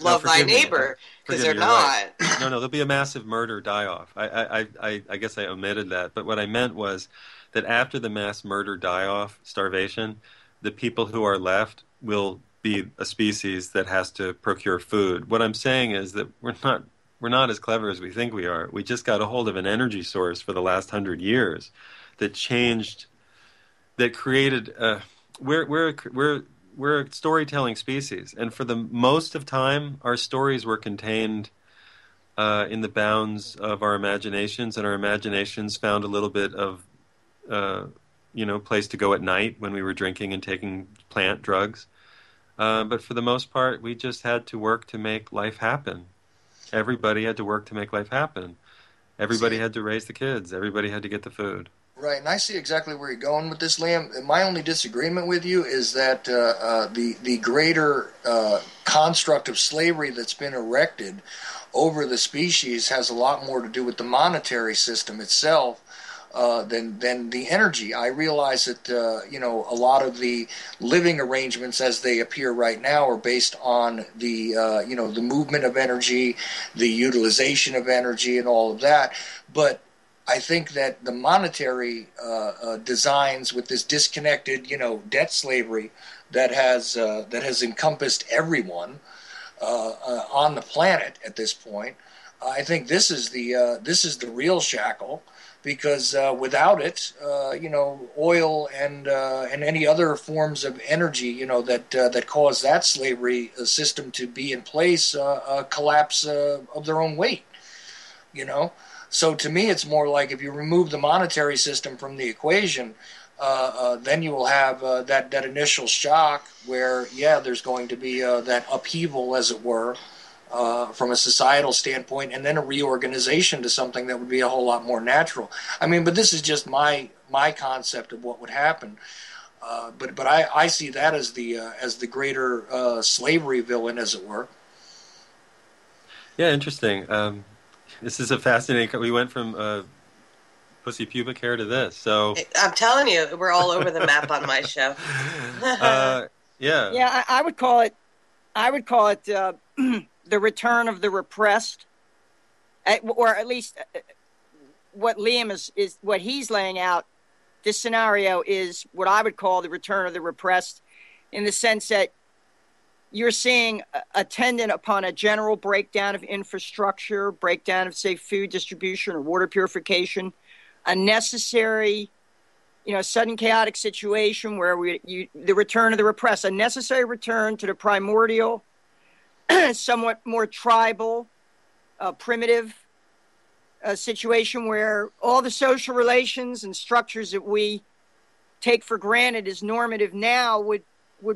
love thy neighbor, because they're not. Right. No, there'll be a massive murder die-off. I guess I omitted that. But what I meant was that after the mass murder die-off, starvation, the people who are left will be a species that has to procure food. What I'm saying is that we're not as clever as we think we are. We just got a hold of an energy source for the last 100 years that changed... that created we're a storytelling species, and for the most of time our stories were contained in the bounds of our imaginations, and our imaginations found a little bit of place to go at night when we were drinking and taking plant drugs, but for the most part we just had to work to make life happen. Everybody had to work to make life happen. Everybody had to raise the kids. Everybody had to get the food. Right, and I see exactly where you're going with this, Liam. My only disagreement with you is that the greater construct of slavery that's been erected over the species has a lot more to do with the monetary system itself than the energy. I realize that a lot of the living arrangements as they appear right now are based on the the movement of energy, the utilization of energy, and all of that, but I think that the monetary designs with this disconnected, debt slavery that has encompassed everyone on the planet at this point, I think this is the real shackle, because without it, oil and any other forms of energy, that cause that slavery system to be in place, collapse of their own weight, So to me, it's more like if you remove the monetary system from the equation, then you will have that initial shock where, there's going to be that upheaval, as it were, from a societal standpoint, and then a reorganization to something that would be a whole lot more natural. I mean, but this is just my concept of what would happen. But I see that as the greater slavery villain, as it were. Yeah, interesting. This is a fascinating. We went from pussy pubic hair to this. So I'm telling you, we're all over the map on my show. Yeah. Yeah, I would call it. I would call it the return of the repressed, or at least what Liam is what he's laying out. This scenario is what I would call the return of the repressed, in the sense that you're seeing attendant upon a general breakdown of infrastructure, breakdown of, say, food distribution or water purification, a necessary, sudden chaotic situation where the return of the repressed, a necessary return to the primordial, somewhat more tribal, primitive situation where all the social relations and structures that we take for granted as normative now would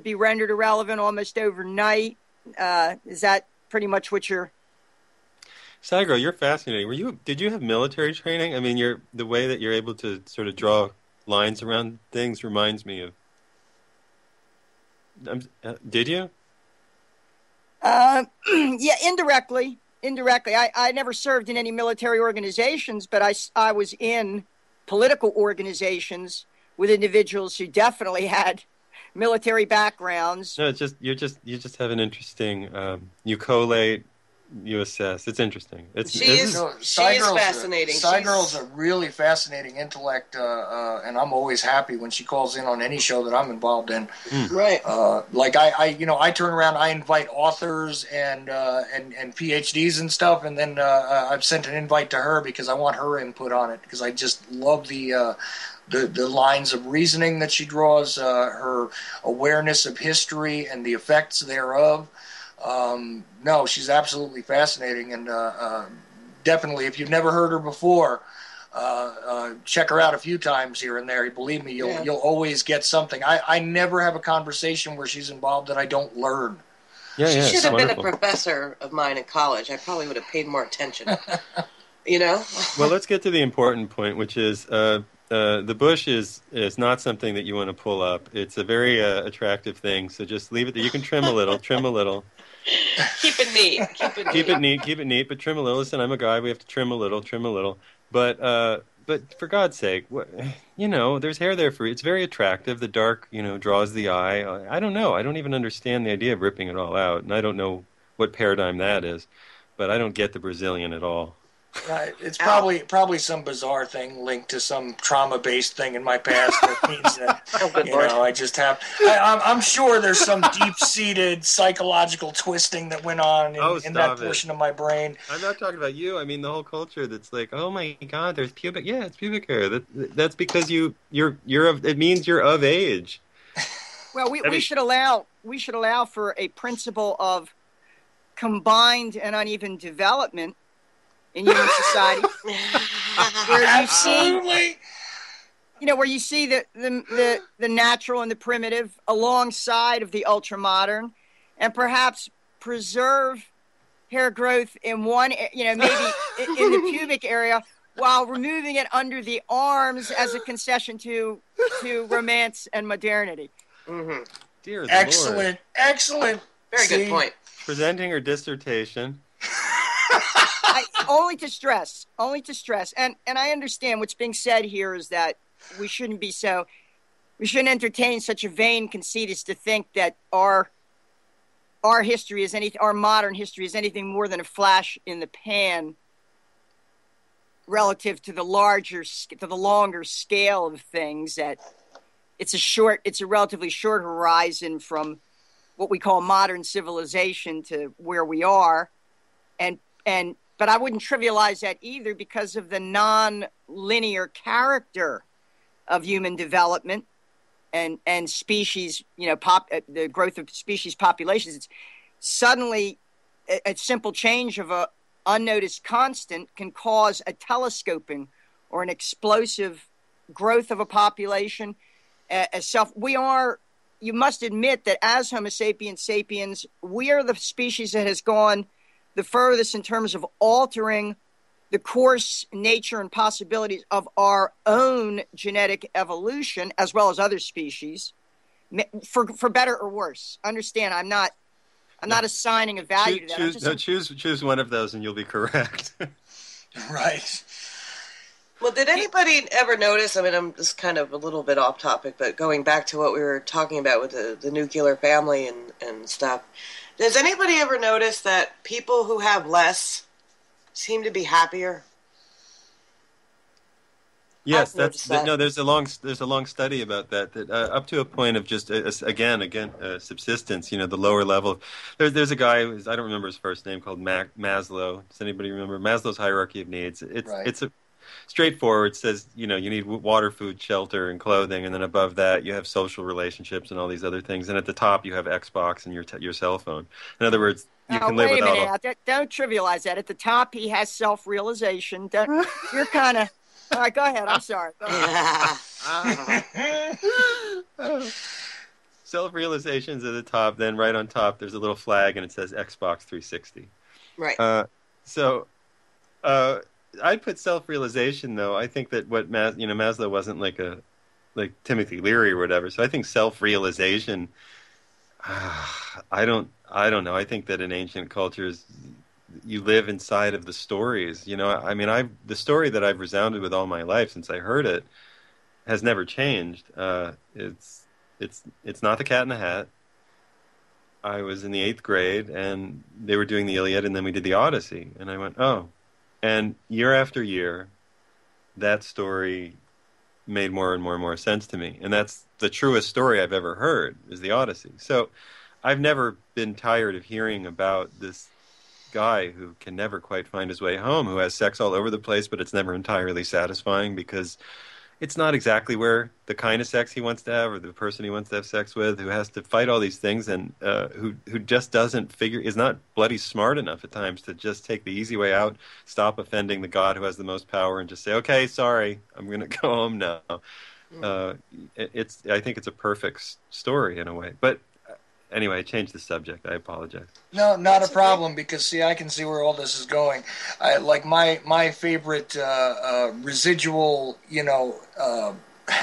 be rendered irrelevant almost overnight. Is that pretty much what you're... Sagro, you're fascinating. Did you have military training? I mean, the way that you're able to sort of draw lines around things reminds me of... did you? Yeah, indirectly. I never served in any military organizations, but I was in political organizations with individuals who definitely had military backgrounds. No, it's just you just have an interesting. You collate, you assess. It's interesting. She is fascinating. Girl's a really fascinating intellect, and I'm always happy when she calls in on any show that I'm involved in. Right. Like I turn around, I invite authors and PhDs and stuff, and then I've sent an invite to her because I want her input on it, because I just love the lines of reasoning that she draws, her awareness of history and the effects thereof. No, she's absolutely fascinating, and definitely, if you've never heard her before, check her out a few times here and there. Believe me, you'll always get something. I never have a conversation where she's involved that I don't learn. She should have been a professor of mine in college. I probably would have paid more attention. Well, let's get to the important point, which is the bush is not something that you want to pull up. It's a very attractive thing, so just leave it there. You can trim a little. Keep it neat. Keep it neat, but trim a little. Listen, I'm a guy. We have to trim a little. But for God's sake, there's hair there for you. It's very attractive. The dark, draws the eye. I don't know. I don't even understand the idea of ripping it all out, and I don't know what paradigm that is. But I don't get the Brazilian at all. It's probably some bizarre thing linked to some trauma-based thing in my past that means that I just have. I'm sure there's some deep-seated psychological twisting that went on in that portion of my brain. I'm not talking about you. I mean the whole culture that's like, oh my God, there's pubic. Yeah, it's pubic hair. That's because you're of. It means you're of age. Well, we should allow for a principle of combined and uneven development in human society, where you see the natural and the primitive alongside of the ultra modern, and perhaps preserve hair growth in one, maybe in the pubic area, while removing it under the arms as a concession to romance and modernity. Mm-hmm. Dear excellent, Lord. Excellent. Very good point. Presenting her dissertation. Only to stress, and I understand what's being said here is that we shouldn't entertain such a vain conceit as to think that our history is our modern history is anything more than a flash in the pan relative to the longer scale of things. That it's a relatively short horizon from what we call modern civilization to where we are, but I wouldn't trivialize that either, because of the non-linear character of human development and species, the growth of species populations. It's suddenly a simple change of a unnoticed constant can cause a telescoping or an explosive growth of a population. You must admit that as Homo sapiens sapiens, we are the species that has gone the furthest in terms of altering the course, nature, and possibilities of our own genetic evolution, as well as other species, for better or worse. Understand, I'm not assigning a value to that. Choose one of those, and you'll be correct. Right. Well, did anybody ever notice, I mean, I'm just kind of a little bit off topic, but going back to what we were talking about with the nuclear family and stuff, does anybody ever notice that people who have less seem to be happier? Yes, no. There's a long study about that. Up to a point of just again subsistence. The lower level. There's a guy I don't remember his first name, called Maslow. Does anybody remember Maslow's hierarchy of needs? It's a straightforward. It says you need water, food, shelter, and clothing, and then above that you have social relationships and all these other things, and at the top you have Xbox and your cell phone. In other words, you can live without. Wait a minute! Don't trivialize that. At the top he has self-realization. You're kind of. All right, go ahead. I'm sorry. Self-realization's at the top. Then right on top, there's a little flag, and it says Xbox 360. Right. So I'd put self-realization, though. I think that what Maslow wasn't like Timothy Leary or whatever. So I think self-realization. I don't know. I think that in ancient cultures, you live inside of the stories. I mean, the story that I've resounded with all my life since I heard it has never changed. It's not the Cat in the Hat. I was in the 8th grade, and they were doing the Iliad, and then we did the Odyssey, and I went, oh. And year after year, that story made more and more and more sense to me, and that's the truest story I've ever heard, is the Odyssey. So I've never been tired of hearing about this guy who can never quite find his way home, who has sex all over the place, but it's never entirely satisfying because it's not exactly where the kind of sex he wants to have or the person he wants to have sex with, who has to fight all these things, and who just is not bloody smart enough at times to just take the easy way out, stop offending the God who has the most power, and just say, okay, sorry, I'm going to go home now. I think it's a perfect story in a way. But anyway, I changed the subject. I apologize. No, not a problem, because I can see where all this is going. Like my favorite residual,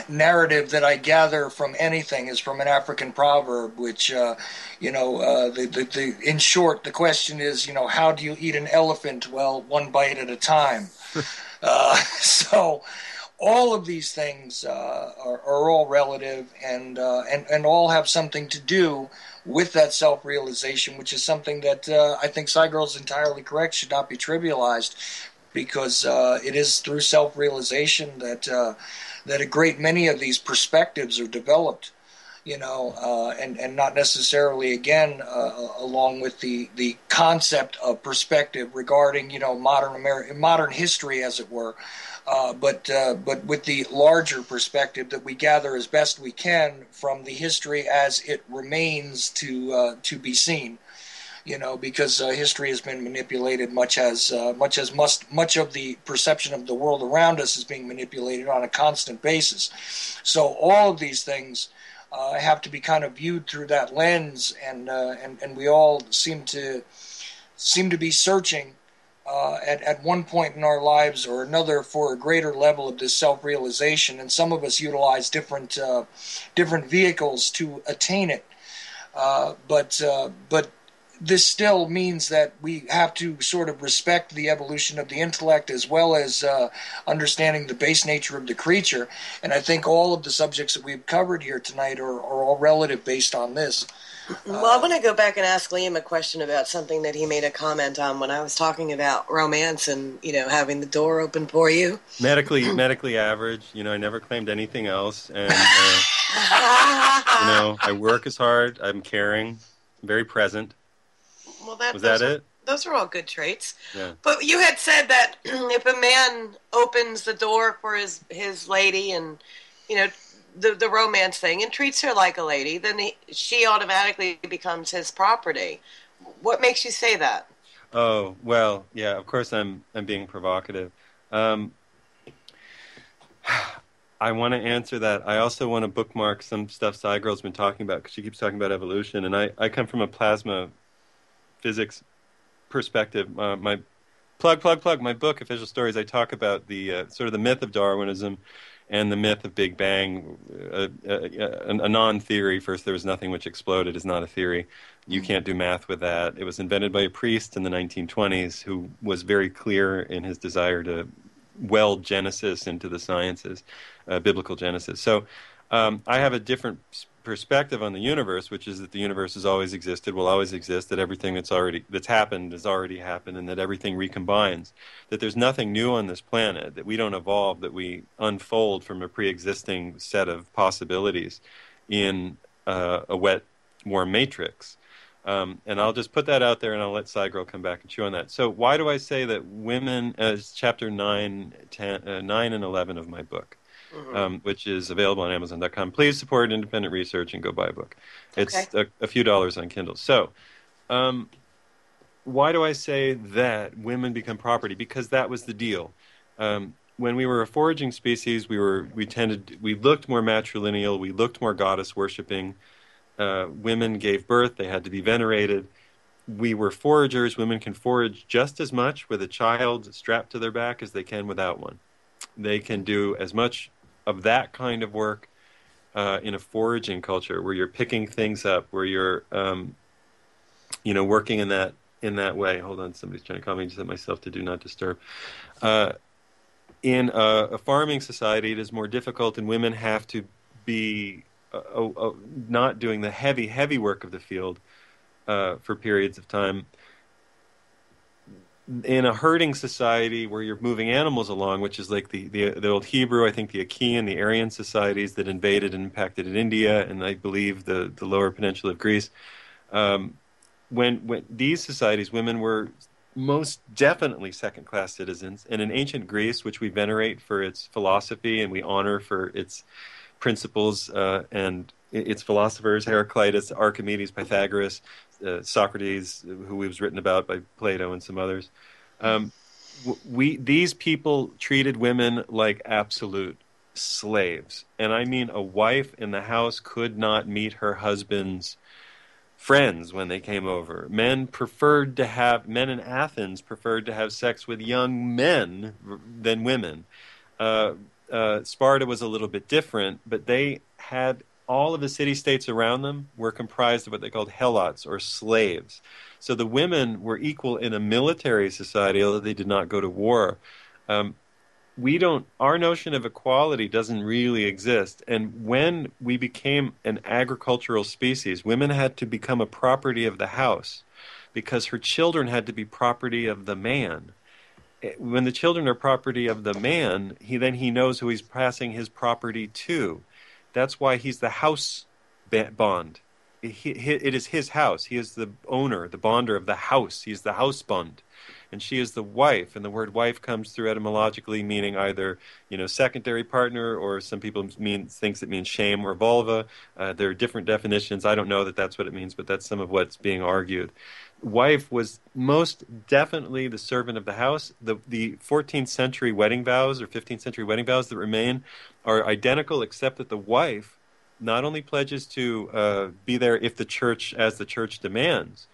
narrative that I gather from anything is from an African proverb, which, in short, the question is, how do you eat an elephant? Well, one bite at a time. So all of these things are all relative, and all have something to do with that self-realization, which is something that I think Cygirl is entirely correct, should not be trivialized, because it is through self-realization that a great many of these perspectives are developed, and not necessarily, again, along with the concept of perspective regarding, modern history, as it were. But with the larger perspective that we gather as best we can from the history as it remains to be seen, because history has been manipulated much of the perception of the world around us is being manipulated on a constant basis. So all of these things have to be kind of viewed through that lens, and we all seem to be searching at one point in our lives or another for a greater level of this self-realization, and some of us utilize different vehicles to attain it. But this still means that we have to sort of respect the evolution of the intellect, as well as understanding the base nature of the creature. And I think all of the subjects that we've covered here tonight are all relative based on this. Well, I want to go back and ask Liam a question about something that he made a comment on when I was talking about romance and, having the door open for you. Medically average. I never claimed anything else. And, I work as hard. I'm caring. I'm very present. Well, was that it? Those are all good traits. Yeah. But you had said that if a man opens the door for his lady and, the romance thing and treats her like a lady, then she automatically becomes his property. What makes you say that? Oh, well, yeah, of course I'm being provocative. I want to answer that. I also want to bookmark some stuff Cygirl's been talking about, because she keeps talking about evolution, and I come from a plasma physics perspective, my plug, my book, Official Stories, I talk about the sort of the myth of Darwinism and the myth of Big Bang, a non-theory. First, there was nothing which exploded is not a theory. You can't do math with that. It was invented by a priest in the 1920s who was very clear in his desire to weld Genesis into the sciences, biblical Genesis. So I have a different perspective on the universe, which is that the universe has always existed, will always exist, that everything that's happened has already happened, and that everything recombines, that there's nothing new on this planet, that we don't evolve, that we unfold from a pre-existing set of possibilities in a wet, warm matrix. And I'll just put that out there, and I'll let Cygirl come back and chew on that. So why do I say that women, as chapter 9 and 11 of my book, which is available on Amazon.com. Please support independent research and go buy a book. It's a few dollars on Kindle. So, why do I say that women become property? Because that was the deal. When we were a foraging species, we looked more matrilineal, we looked more goddess worshipping. Women gave birth; they had to be venerated. We were foragers. Women can forage just as much with a child strapped to their back as they can without one. They can do as much of that kind of work in a foraging culture where you're picking things up, where you're, working in that way. Hold on, somebody's trying to call me. I set myself to do not disturb. In a farming society, it is more difficult, and women have to be not doing the heavy work of the field for periods of time. In a herding society where you're moving animals along, which is like the old Hebrew, I think the Achaean, the Aryan societies that invaded and impacted in India, and I believe the lower peninsula of Greece, when these societies, women were most definitely second-class citizens. And in ancient Greece, which we venerate for its philosophy and we honor for its principles and its philosophers, Heraclitus, Archimedes, Pythagoras, Socrates, who was written about by Plato and some others. These people treated women like absolute slaves. And I mean, a wife in the house could not meet her husband's friends when they came over. Men in Athens preferred to have sex with young men than women. Sparta was a little bit different, but they had all of the city-states around them were comprised of what they called helots, or slaves. So the women were equal in a military society, although they did not go to war. Our notion of equality doesn't really exist. And when we became an agricultural species, women had to become a property of the house because her children had to be property of the man. When the children are property of the man, he knows who he's passing his property to. That's why he's the house bond. It is his house. He is the owner, the bonder of the house. He's the house bond. And she is the wife. And the word wife comes through etymologically meaning either, secondary partner, or some people thinks it means shame or vulva. There are different definitions. I don't know that that's what it means, but that's some of what's being argued. Wife was most definitely the servant of the house. The 14th century wedding vows or 15th century wedding vows that remain are identical, except that the wife not only pledges to be there if the church demands,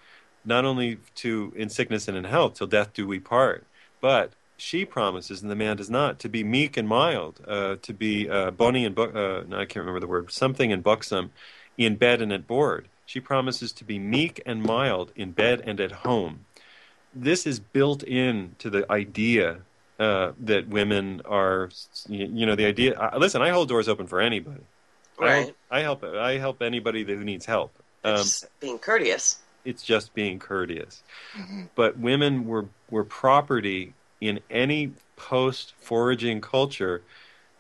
not only in sickness and in health, till death do we part, but she promises, and the man does not, to be meek and mild, to be bonny and I can't remember the word, something and buxom, in bed and at board. She promises to be meek and mild in bed and at home. This is built into the idea that women are, the idea. Listen, I hold doors open for anybody. Right. I help anybody who needs help. It's being courteous. It's just being courteous. But women were property in any post-foraging culture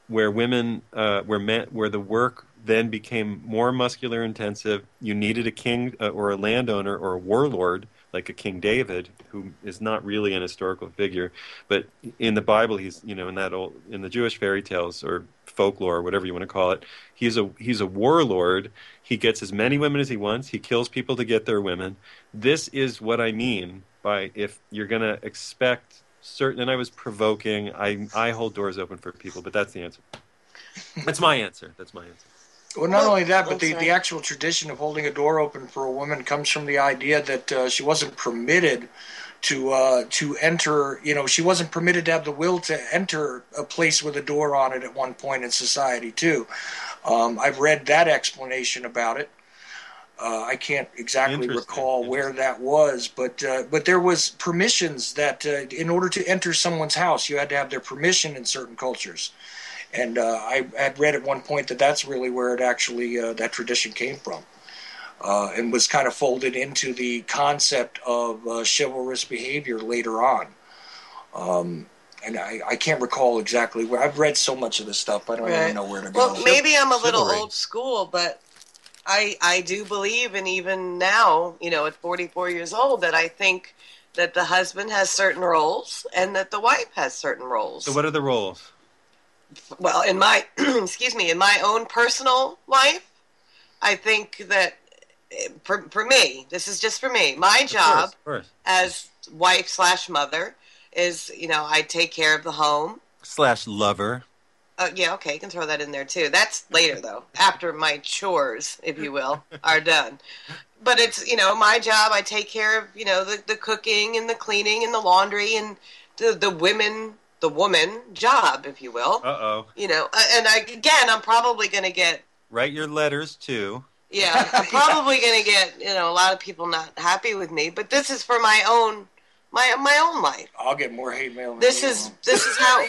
where women, where the work then became more muscular intensive. You needed a king or a landowner or a warlord like a King David, who is not really an historical figure, but in the Bible he's in the Jewish fairy tales or folklore, or whatever you want to call it, he's a warlord. He gets as many women as he wants. He kills people to get their women. This is what I mean by if you're going to expect certain. And I was provoking. I hold doors open for people, but that's the answer. That's my answer. Well, not only that, but the actual tradition of holding a door open for a woman comes from the idea that she wasn't permitted to enter. She wasn't permitted to have the will to enter a place with a door on it at one point in society too. I've read that explanation about it. I can't exactly recall where that was, but there was permissions that in order to enter someone's house, you had to have their permission in certain cultures. And I had read at one point that that's really where it actually that tradition came from, and was kind of folded into the concept of chivalrous behavior later on. And I can't recall exactly where. I've read so much of this stuff, I don't even know where to go. Well, maybe I'm a little old school, but I do believe, and even now, at 44 years old, that I think that the husband has certain roles and that the wife has certain roles. So what are the roles? Well, in my, in my own personal life, I think that for me, this is just for me, my job as wife/mother is, I take care of the home. /lover. Yeah, okay, you can throw that in there too. That's later, though, after my chores, if you will, are done. But it's, my job. I take care of, the cooking and the cleaning and the laundry and the woman job, if you will. Uh-oh. And I'm probably going to get... Write your letters, too. Yeah, I'm probably going to get, a lot of people not happy with me, but this is for my own life. I'll get more hate mail. This is how...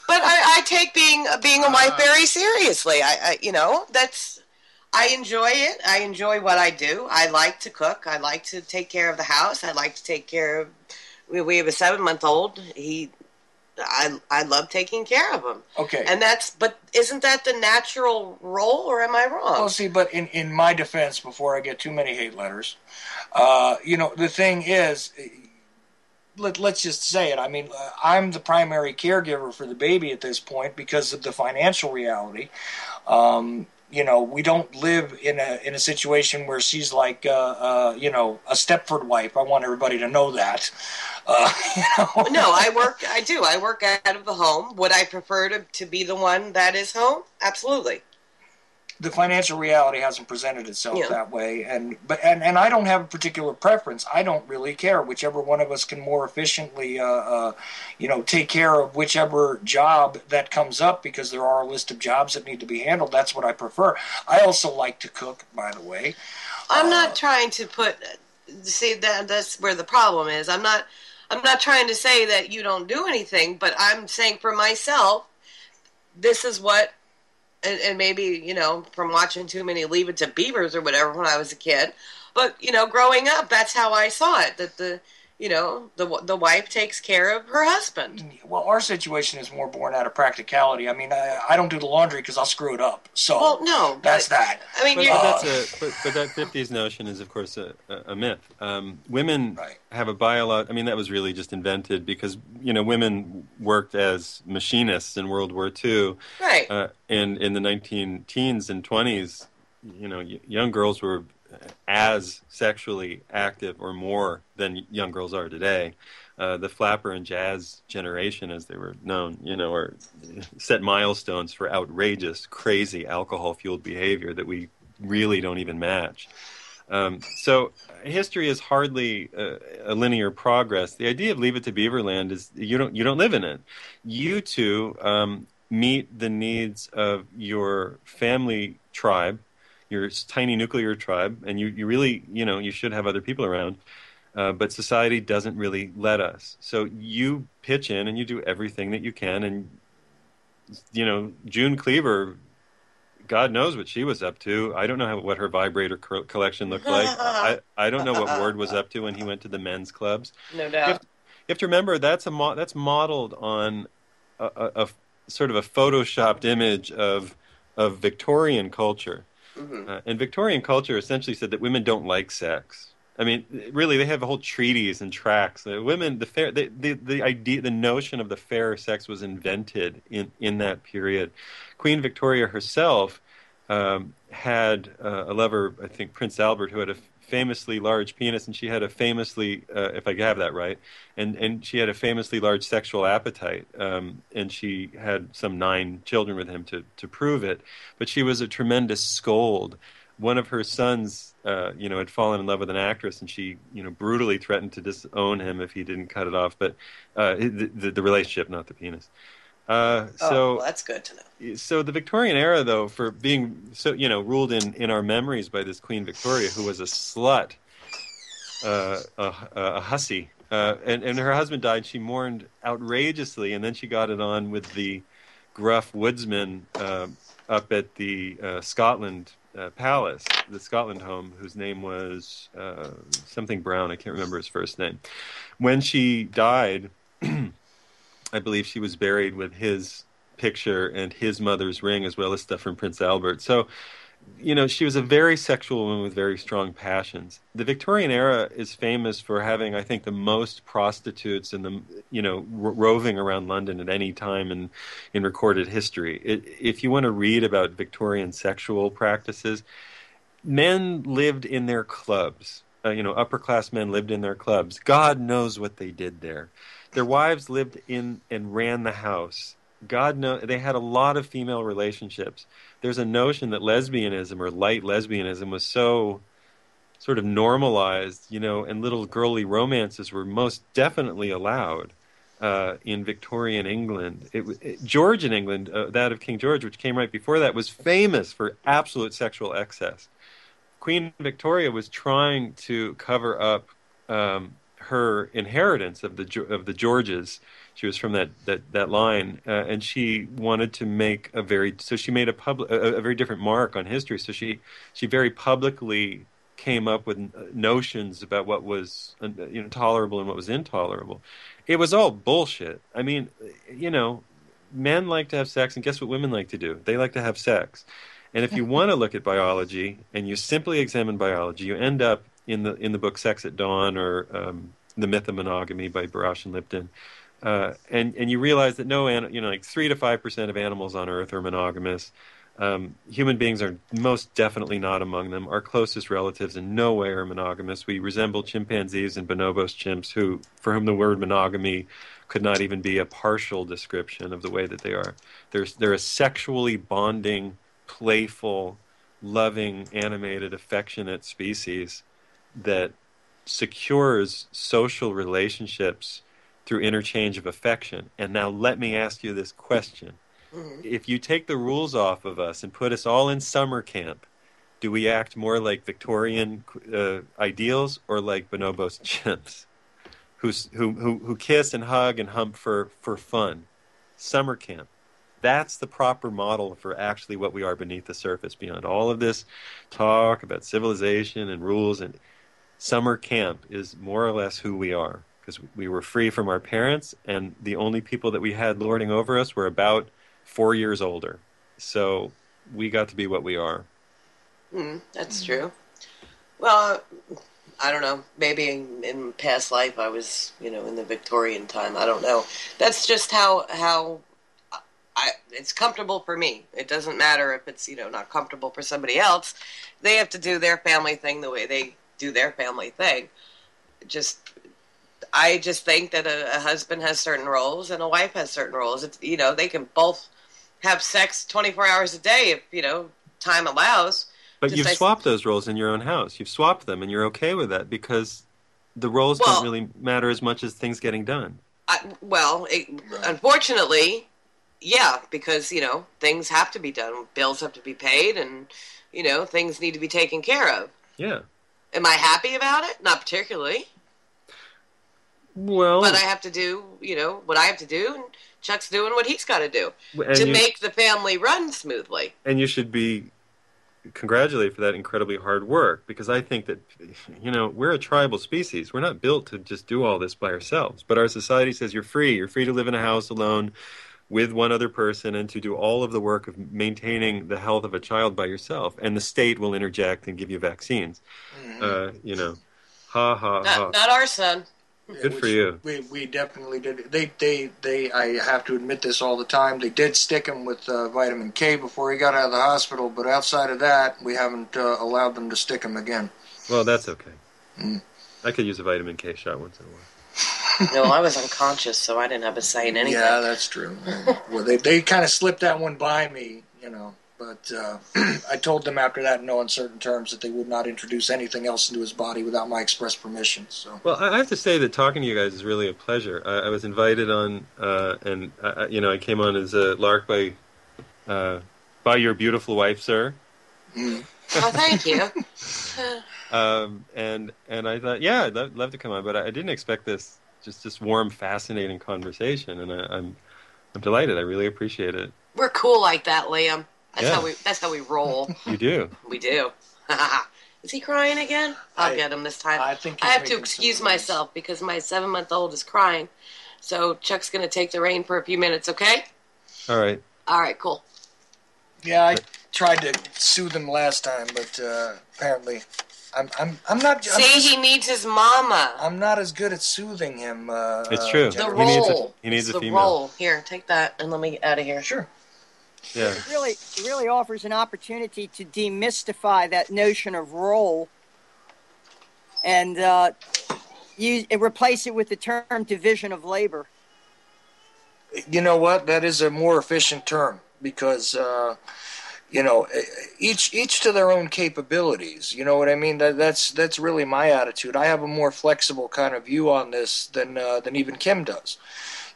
But I take being a wife very seriously. I enjoy it. I enjoy what I do. I like to cook. I like to take care of the house. I like to take care of... We have a 7-month-old. I love taking care of him. Okay. But isn't that the natural role, or am I wrong? Well, see, but in my defense, before I get too many hate letters, the thing is... Let's just say it. I mean, I'm the primary caregiver for the baby at this point because of the financial reality. We don't live in a situation where she's like, a Stepford wife. I want everybody to know that. No, I work out of the home. Would I prefer to be the one that is home? Absolutely. The financial reality hasn't presented itself that way, and I don't have a particular preference. I don't really care. Whichever one of us can more efficiently, take care of whichever job that comes up, because there are a list of jobs that need to be handled. That's what I prefer. I also like to cook, by the way. I'm not trying to that's where the problem is. I'm not trying to say that you don't do anything, but I'm saying for myself, this is what. And maybe, from watching too many Leave It to Beavers or whatever when I was a kid. But, growing up, that's how I saw it, that the wife takes care of her husband. Well, our situation is more born out of practicality. I mean, I don't do the laundry because I'll screw it up. So well, no, that's that. I mean, but that 50s notion is, of course, a myth. Women have a biological... I mean, that was really just invented because, women worked as machinists in World War II. Right. And in the 19-teens and 20s, young girls were as sexually active or more than young girls are today. The flapper and jazz generation, as they were known, or set milestones for outrageous, crazy alcohol-fueled behavior that we really don't even match. So history is hardly a linear progress. The idea of Leave It to Beaverland is you don't live in it. You two meet the needs of your family tribe, your tiny nuclear tribe, and you really, you should have other people around, but society doesn't really let us. So you pitch in and you do everything that you can, and, June Cleaver, God knows what she was up to. I don't know what her vibrator collection looked like. I don't know what Ward was up to when he went to the men's clubs. No doubt. You have to remember that's modeled on a sort of a photoshopped image of Victorian culture. Mm-hmm. And Victorian culture essentially said that women don't like sex. I mean, really, they have whole treaties and tracts. Women, the idea, the notion of the fair sex was invented in that period. Queen Victoria herself had a lover, I think Prince Albert, who had a famously large penis, and she had a famously, if I have that right, and she had a famously large sexual appetite, and she had some 9 children with him to prove it. But she was a tremendous scold. one of her sons, had fallen in love with an actress, and she, brutally threatened to disown him if he didn't cut it off. But the relationship, not the penis. Well, that's good to know. So the Victorian era, though, for being so, ruled in our memories by this Queen Victoria, who was a slut, a hussy, and her husband died. She mourned outrageously, and then she got it on with the gruff woodsman up at the Scotland Palace, the Scotland home, whose name was something Brown. I can't remember his first name. When she died, I believe she was buried with his picture and his mother's ring, as well as stuff from Prince Albert. So, she was a very sexual woman with very strong passions. The Victorian era is famous for having, I think, the most prostitutes roving around London at any time in recorded history. If you want to read about Victorian sexual practices, men lived in their clubs. Upper class men lived in their clubs. God knows what they did there. Their wives lived in and ran the house. God knows they had a lot of female relationships. There's a notion that lesbianism or light lesbianism was so sort of normalized, and little girly romances were most definitely allowed in Victorian England. George in England, that of King George, which came right before that, was famous for absolute sexual excess. Queen Victoria was trying to cover up her inheritance of the Georges. She was from that line, and she wanted to make she made a very different mark on history. So she very publicly came up with notions about what was tolerable and what was intolerable. It was all bullshit. I mean, men like to have sex, and guess what women like to do? They like to have sex. And if you want to look at biology and you simply examine biology, you end up in the book Sex at Dawn or The Myth of Monogamy by Barash and Lipton. And you realize that like 3 to 5% of animals on Earth are monogamous. Human beings are most definitely not among them. Our closest relatives in no way are monogamous. We resemble chimpanzees and bonobos chimps for whom the word monogamy could not even be a partial description of the way that they are. They're a sexually bonding, playful, loving, animated, affectionate species that secures social relationships through interchange of affection. And now let me ask you this question. Mm-hmm. If you take the rules off of us and put us all in summer camp, do we act more like Victorian ideals or like bonobos chimps who kiss and hug and hump for fun? Summer camp. That's the proper model for actually what we are beneath the surface, beyond all of this talk about civilization and rules. And summer camp is more or less who we are, because we were free from our parents, and the only people that we had lording over us were about 4 years older. So we got to be what we are. That's true. Well, I don't know. Maybe in past life I was, in the Victorian time. I don't know. That's just how it's comfortable for me. It doesn't matter if it's, not comfortable for somebody else. They have to do their family thing the way they do their family thing. I just think that a husband has certain roles and a wife has certain roles. It's, they can both have sex 24 hours a day if, time allows. But you've swapped those roles in your own house. You've swapped them, and you're okay with that because the roles don't really matter as much as things getting done. Unfortunately, yeah, because, things have to be done. Bills have to be paid, and, things need to be taken care of. Yeah. Am I happy about it? Not particularly. Well, but I have to do, what I have to do, and Chuck's doing what he's got to do to make the family run smoothly. And you should be congratulated for that incredibly hard work, because I think that, we're a tribal species. We're not built to just do all this by ourselves. But our society says you're free. You're free to live in a house alone with one other person and to do all of the work of maintaining the health of a child by yourself. And the state will interject and give you vaccines. Not our son. Good for you. We definitely did. They I have to admit this all the time. They did stick him with vitamin K before he got out of the hospital, but outside of that, we haven't allowed them to stick him again. Well, that's okay. I could use a vitamin K shot once in a while. No, I was unconscious, so I didn't have a say in anything. Yeah, that's true. Well, they kind of slipped that one by me, but But I told them after that in no uncertain terms that they would not introduce anything else into his body without my express permission. So, Well, I have to say that talking to you guys is really a pleasure. I was invited on, and I came on as a lark by your beautiful wife, sir. mm. Oh, thank you. And I thought, yeah, I'd love to come on, but I didn't expect this just warm, fascinating conversation, and I'm delighted. I really appreciate it. We're cool like that, Liam. Yeah. That's how we roll. You do. We do. Is he crying again? I'll get him this time. I think I he's have to making excuse some noise. myself because my 7-month-old is crying. So Chuck's going to take the reign for a few minutes, okay? All right. All right, cool. Yeah, I tried to soothe him last time, but apparently, I'm not. He needs his mama. I'm not as good at soothing him. It's true. The Jennifer. roll. He needs It's a the female. roll. Here, take that and let me get out of here. Sure. Yeah. It really offers an opportunity to demystify that notion of role and replace it with the term division of labor. You know what? That is a more efficient term because each to their own capabilities. You know what I mean? That's really my attitude. I have a more flexible kind of view on this than even Kim does.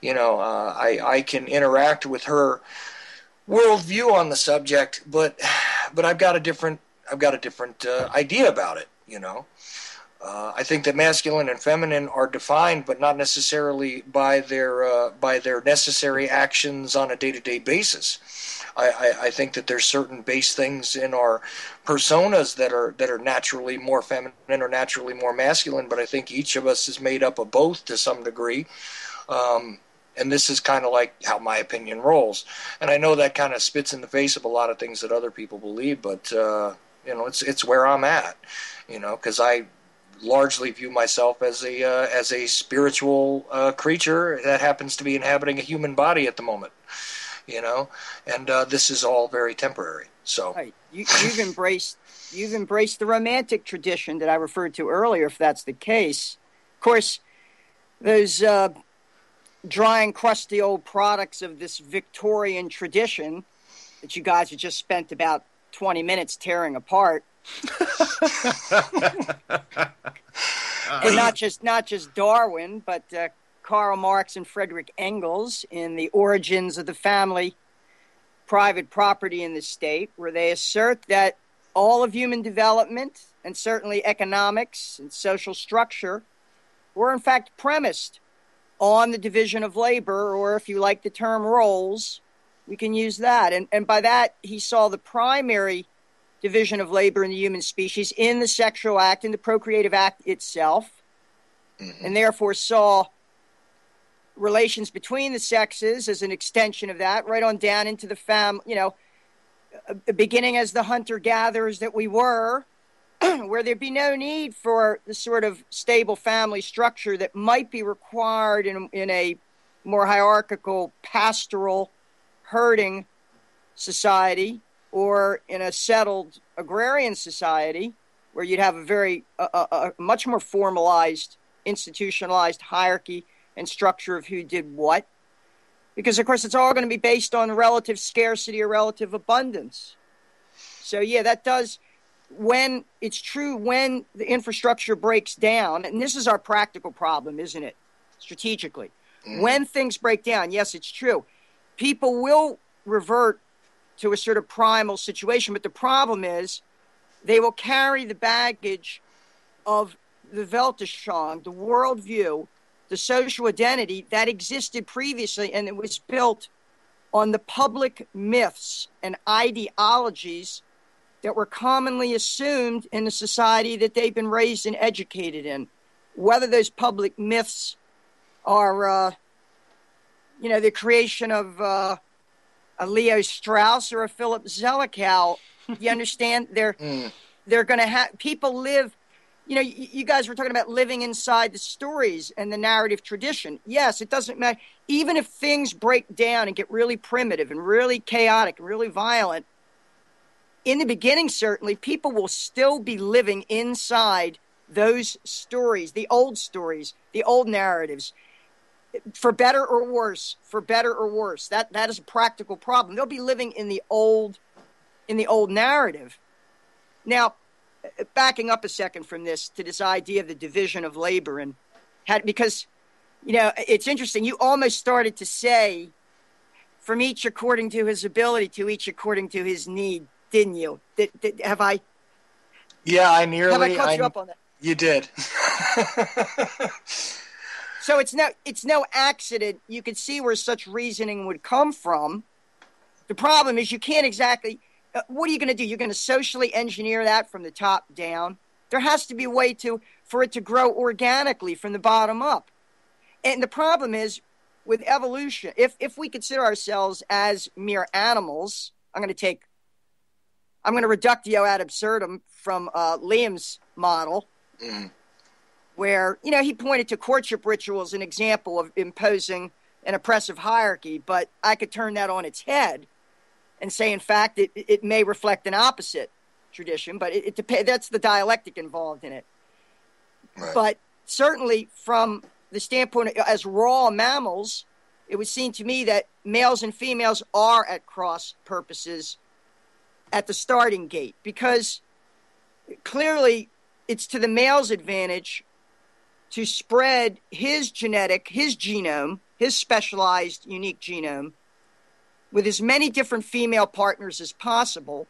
I can interact with her worldview on the subject, but I've got a different idea about it. I think that masculine and feminine are defined, but not necessarily by their necessary actions on a day-to-day basis. I think that there's certain base things in our personas that are naturally more feminine or naturally more masculine, but I think each of us is made up of both to some degree. And this is kind of like how my opinion rolls. And I know that kind of spits in the face of a lot of things that other people believe, but it's where I'm at. Because I largely view myself as a spiritual creature that happens to be inhabiting a human body at the moment. And this is all very temporary. So right. You've embraced the romantic tradition that I referred to earlier. If that's the case, of course, those dry and crusty old products of this Victorian tradition that you guys have just spent about 20 minutes tearing apart. And not just Darwin, but Karl Marx and Friedrich Engels in The Origins of the Family, Private Property in the State, where they assert that all of human development, and certainly economics and social structure, were in fact premised on the division of labor, or if you like the term roles, we can use that. And by that, he saw the primary division of labor in the human species in the sexual act, in the procreative act itself, and therefore saw relations between the sexes as an extension of that, right on down into the beginning as the hunter-gatherers that we were, where there'd be no need for the sort of stable family structure that might be required in a more hierarchical, pastoral, herding society, or in a settled agrarian society, where you'd have a much more formalized, institutionalized hierarchy and structure of who did what. Because, of course, it's all going to be based on relative scarcity or relative abundance. So, yeah, that does... When it's true, when the infrastructure breaks down, and this is our practical problem, isn't it? Strategically. When things break down, yes, it's true. People will revert to a sort of primal situation, but the problem is they will carry the baggage of the Weltanschauung, the worldview, the social identity that existed previously, and it was built on the public myths and ideologies that were commonly assumed in the society that they've been raised and educated in. Whether those public myths are, the creation of a Leo Strauss or a Philip Zelikow, you understand? They're going to have... People live... you guys were talking about living inside the stories and the narrative tradition. Yes, it doesn't matter. Even if things break down and get really primitive and really chaotic and really violent, in the beginning, certainly, people will still be living inside those stories, the old narratives, for better or worse, That is a practical problem. They'll be living in the old in the old narrative. Now, backing up a second from this to this idea of the division of labor, and because, it's interesting. You almost started to say, from each according to his ability, to each according to his need, didn't you? Have I? Yeah, I caught you up on that? You did. So it's no accident. You could see where such reasoning would come from. The problem is you can't exactly. What are you going to do? You're going to socially engineer that from the top down. There has to be a way for it to grow organically from the bottom up. And the problem is with evolution, if we consider ourselves as mere animals, I'm going to reductio ad absurdum from Liam's model, where, he pointed to courtship rituals, an example of imposing an oppressive hierarchy, but I could turn that on its head and say, in fact, it may reflect an opposite tradition, but it depends. That's the dialectic involved in it. Right. But certainly from the standpoint as raw mammals, it would seem to me that males and females are at cross purposes at the starting gate, because clearly it's to the male's advantage to spread his genome, his specialized, unique genome, with as many different female partners as possible,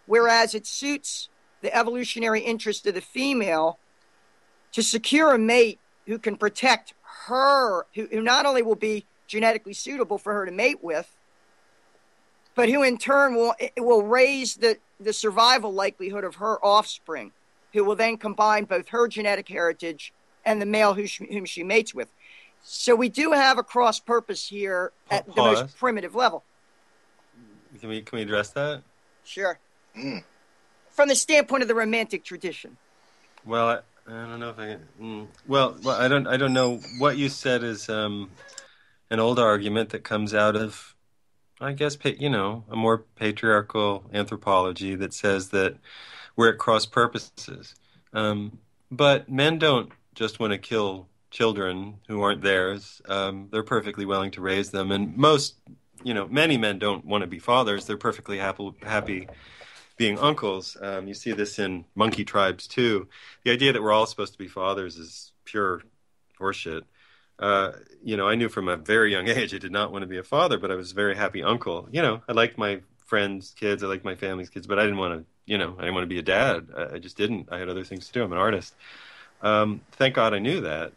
whereas it suits the evolutionary interest of the female to secure a mate who can protect her, who not only will be genetically suitable for her to mate with, but who in turn will raise the survival likelihood of her offspring, who will then combine both her genetic heritage and the male whom she mates with. So we do have a cross purpose here at the most primitive level. Can we address that? Sure. From the standpoint of the romantic tradition. Well, I don't know if I can. Well, I don't know. What you said is an old argument that comes out of, I guess, a more patriarchal anthropology that says that we're at cross purposes. But men don't just want to kill children who aren't theirs. They're perfectly willing to raise them, and many men don't want to be fathers. They're perfectly happy being uncles. You see this in monkey tribes too. The idea that we're all supposed to be fathers is pure horseshit. I knew from a very young age I did not want to be a father, but I was a very happy uncle. I liked my friends' kids, I liked my family's kids, but I didn't want to be a dad. I just didn't. I had other things to do. I'm an artist. Thank God I knew that.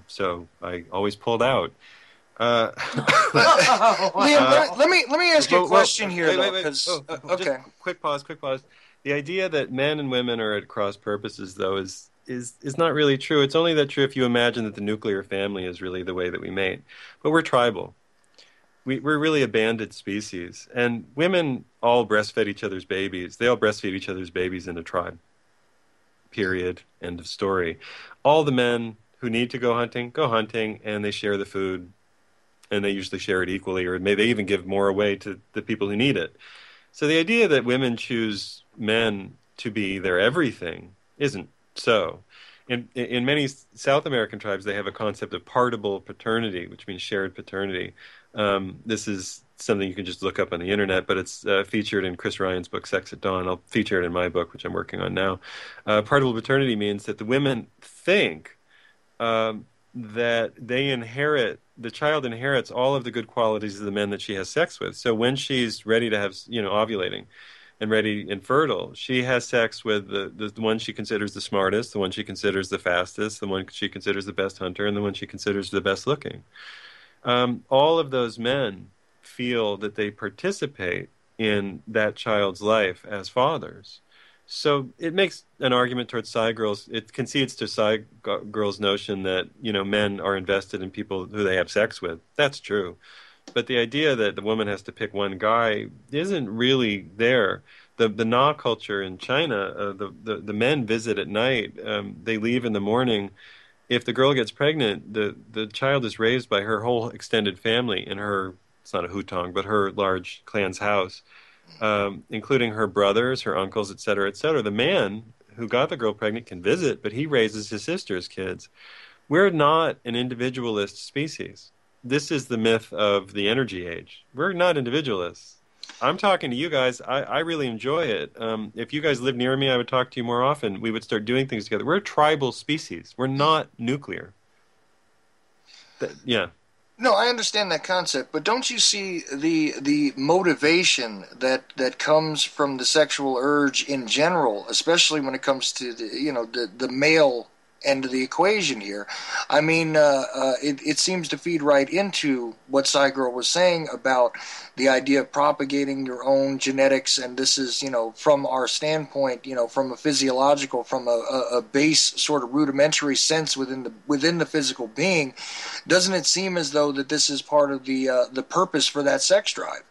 So I always pulled out. Liam, let me ask you a question here. Wait. Okay. Quick pause. The idea that men and women are at cross purposes, though, is not really true. It's only that true if you imagine that the nuclear family is really the way that we mate. But we're tribal. We're really a banded species. And women all breastfed each other's babies. They all breastfeed each other's babies in a tribe. Period. End of story. All the men who need to go hunting, and they share the food. And they usually share it equally, or maybe they even give more away to the people who need it. So the idea that women choose men to be their everything isn't so. In many South American tribes, they have a concept of partible paternity, which means shared paternity. This is something you can just look up on the internet, but it's featured in Chris Ryan's book, Sex at Dawn. I'll feature it in my book, which I'm working on now. Partible paternity means that the women think that the child inherits all of the good qualities of the men that she has sex with. So when she's ready to have, ovulating and ready and fertile, she has sex with the one she considers the smartest, the one she considers the fastest, the one she considers the best hunter, and the one she considers the best looking. All of those men feel that they participate in that child's life as fathers. So it makes an argument towards Psi girls. It concedes to Psi girls' notion that, men are invested in people who they have sex with. That's true. But the idea that the woman has to pick one guy isn't really there. The Na culture in China, the men visit at night. They leave in the morning. If the girl gets pregnant, the child is raised by her whole extended family in her, it's not a hutong, but her large clan's house. Including her brothers, her uncles, et cetera, et cetera. The man who got the girl pregnant can visit, but he raises his sister's kids. We're not an individualist species. This is the myth of the energy age. We're not individualists. I'm talking to you guys. I really enjoy it. If you guys lived near me, I would talk to you more often. We would start doing things together. We're a tribal species. We're not nuclear. Yeah. No, I understand that concept, but don't you see the motivation that comes from the sexual urge in general, especially when it comes to the male end of the equation here? I mean, it seems to feed right into what Cygirl was saying about the idea of propagating your own genetics, and this is, from our standpoint, from a physiological, from a base sort of rudimentary sense within the physical being. Doesn't it seem as though that this is part of the purpose for that sex drive?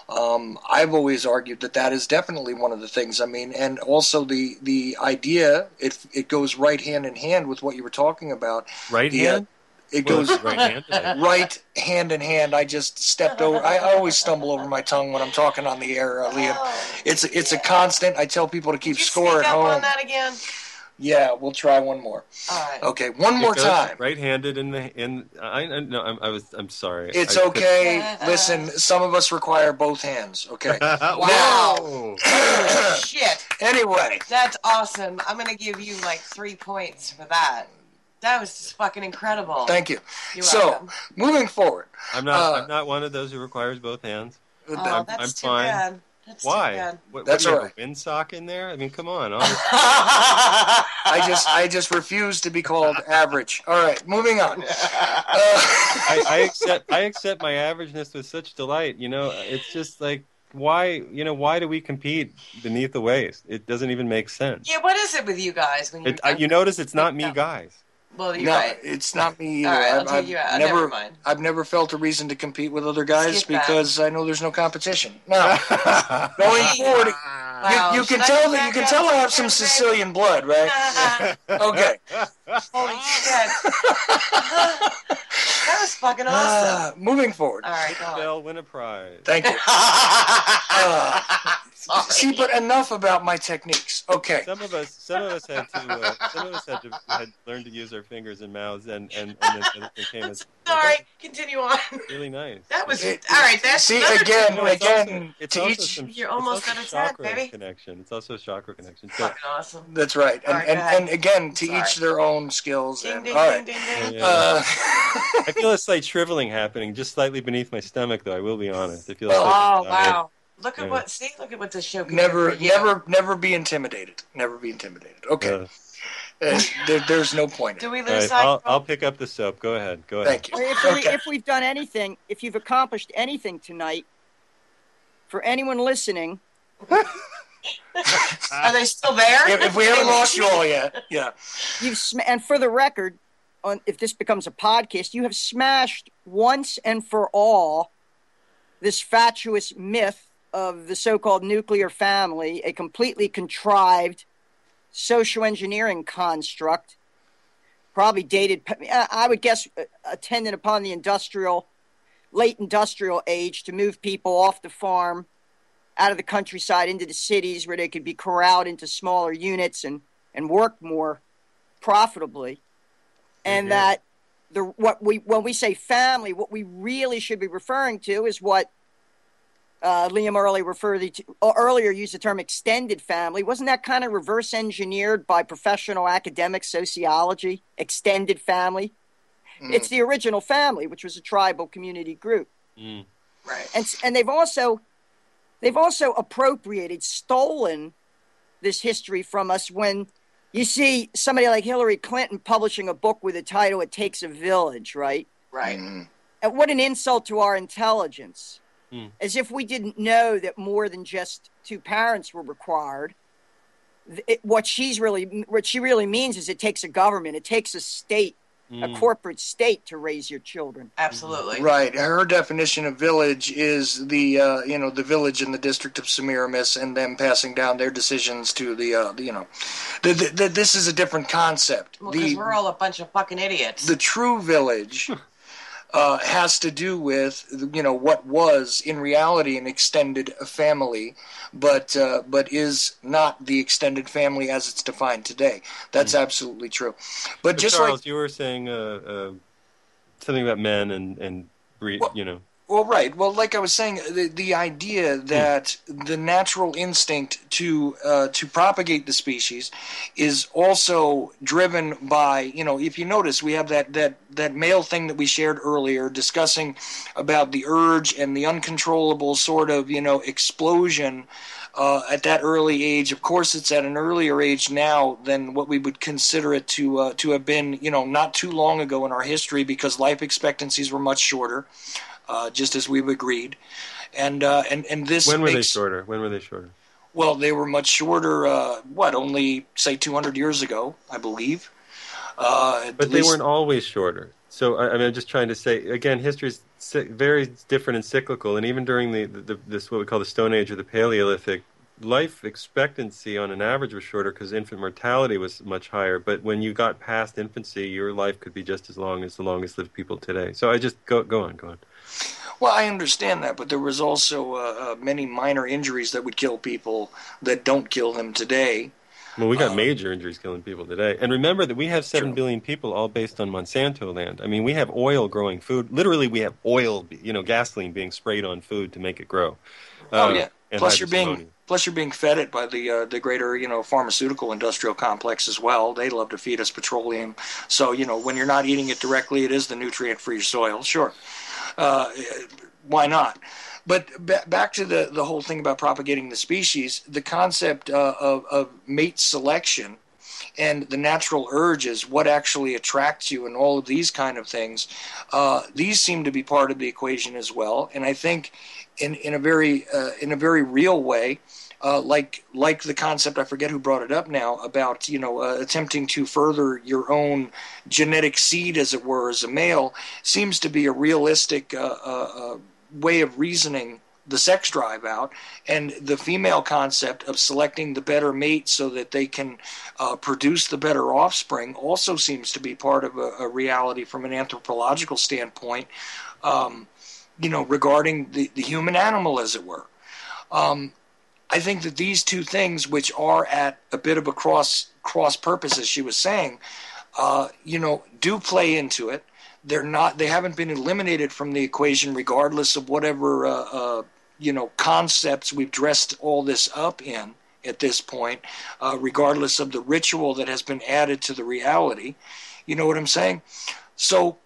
I've always argued that is definitely one of the things. I mean, and also the idea, it goes right hand in hand with what you were talking about. Right hand? It goes right hand. Right hand in hand. I just stepped over. I always stumble over my tongue when I'm talking on the air, Liam. It's a constant. I tell people to keep score at home. On that again? Yeah, we'll try one more. All right. Okay, one more time. Right-handed I'm sorry. It's okay. Listen, some of us require both hands. Okay. Wow. Shit. Anyway. That's awesome. I'm going to give you like 3 points for that. That was just fucking incredible. Thank you. You're welcome. Moving forward. I'm not one of those who requires both hands. That's I'm too fine. bad. That's Why? too bad. That's all right. A windsock in there? I mean, come on. I just refuse to be called average. All right, moving on. I accept my averageness with such delight. It's just like, why do we compete beneath the waist? It doesn't even make sense. Yeah, what is it with you guys when you notice it's not me, guys. Well, you're right. It's not me either. All right, I'll take you out. Never mind. I've never felt a reason to compete with other guys because I know there's no competition. Now, going forward, you can tell I have some Sicilian blood, right? Okay. Holy shit. That was fucking awesome. Moving forward. All right, go on. They'll win a prize. Thank you. See, but enough about my techniques. Okay. Some of us had learned to use our fingers and mouths, and then it became a. Sorry, continue on. Really nice. That was all right. That's again. You're almost at a 10, baby. Connection. It's also a chakra connection. Fucking awesome. That's right. And again, to each their own skills. Ding, and ding, all right. ding, ding, ding. I feel a slight shriveling happening, just slightly beneath my stomach, though. I will be honest. It feels. Wow. Look at what the show can do for you. Never be intimidated. Never be intimidated. Okay. There's no point. Do we lose sight? I'll pick up the soap. Go ahead. Thank you. If we've done anything, if you've accomplished anything tonight, for anyone listening, are they still there? If we haven't lost you all yet, yeah. And for the record, if this becomes a podcast, you have smashed once and for all this fatuous myth of the so-called nuclear family, a completely contrived socio-engineering construct, probably dated, I would guess, attendant upon the late industrial age to move people off the farm, out of the countryside into the cities where they could be corralled into smaller units and work more profitably. And that when we say family, what we really should be referring to is what Liam earlier used the term extended family. Wasn't that kind of reverse engineered by professional academic sociology? Extended family. It's the original family, which was a tribal community group. Right. And they've also stolen this history from us. When you see somebody like Hillary Clinton publishing a book with the title "It Takes a Village," right? Right. And what an insult to our intelligence. As if we didn't know that more than just two parents were required. What she really means is it takes a government, it takes a state, a corporate state to raise your children. Absolutely. Right. Her definition of village is the the village in the district of Semiramis, and them passing down their decisions to this is a different concept. Well, because we're all a bunch of fucking idiots. The true village has to do with what was in reality an extended family, but is not the extended family as it's defined today. That's absolutely true. But just Charles, you were saying something about men and breed. Well, right. Well, like I was saying, the idea that the natural instinct to propagate the species is also driven by, if you notice, we have that male thing that we shared earlier, discussing about the urge and the uncontrollable sort of explosion at that early age. Of course, it's at an earlier age now than what we would consider it to have been, not too long ago in our history, because life expectancies were much shorter. Just as we've agreed, and this When were they makes shorter? When were they shorter? well, they were much shorter. Only say 200 years ago, I believe. But they weren't always shorter. So I mean, I'm just trying to say again, history is very different and cyclical. And even during this what we call the Stone Age or the Paleolithic, life expectancy on an average was shorter because infant mortality was much higher. But when you got past infancy, your life could be just as long as the longest lived people today. So I just go on. Well, I understand that, but there was also many minor injuries that would kill people that don't kill them today. Well, we got major injuries killing people today. And remember that we have 7 True. billion people all based on Monsanto land. I mean, we have oil growing food. Literally, we have oil, gasoline being sprayed on food to make it grow. Oh, yeah. And Plus you're hydrosilonium. being fed it by the greater pharmaceutical industrial complex as well. They love to feed us petroleum. So when you're not eating it directly, it is the nutrient for your soil. Sure, why not? But back to the whole thing about propagating the species, the concept of mate selection and the natural urges, what actually attracts you, and all of these kind of things, these seem to be part of the equation as well. And I think in a very real way, like the concept, I forget who brought it up now, about attempting to further your own genetic seed, as it were, as a male, seems to be a realistic way of reasoning the sex drive out. And the female concept of selecting the better mate so that they can produce the better offspring also seems to be part of a reality from an anthropological standpoint, regarding the human animal, as it were. I think that these two things, which are at a bit of a cross purpose, as she was saying, do play into it. They haven't been eliminated from the equation, regardless of whatever concepts we've dressed all this up in at this point, regardless of the ritual that has been added to the reality. You know what I'm saying? So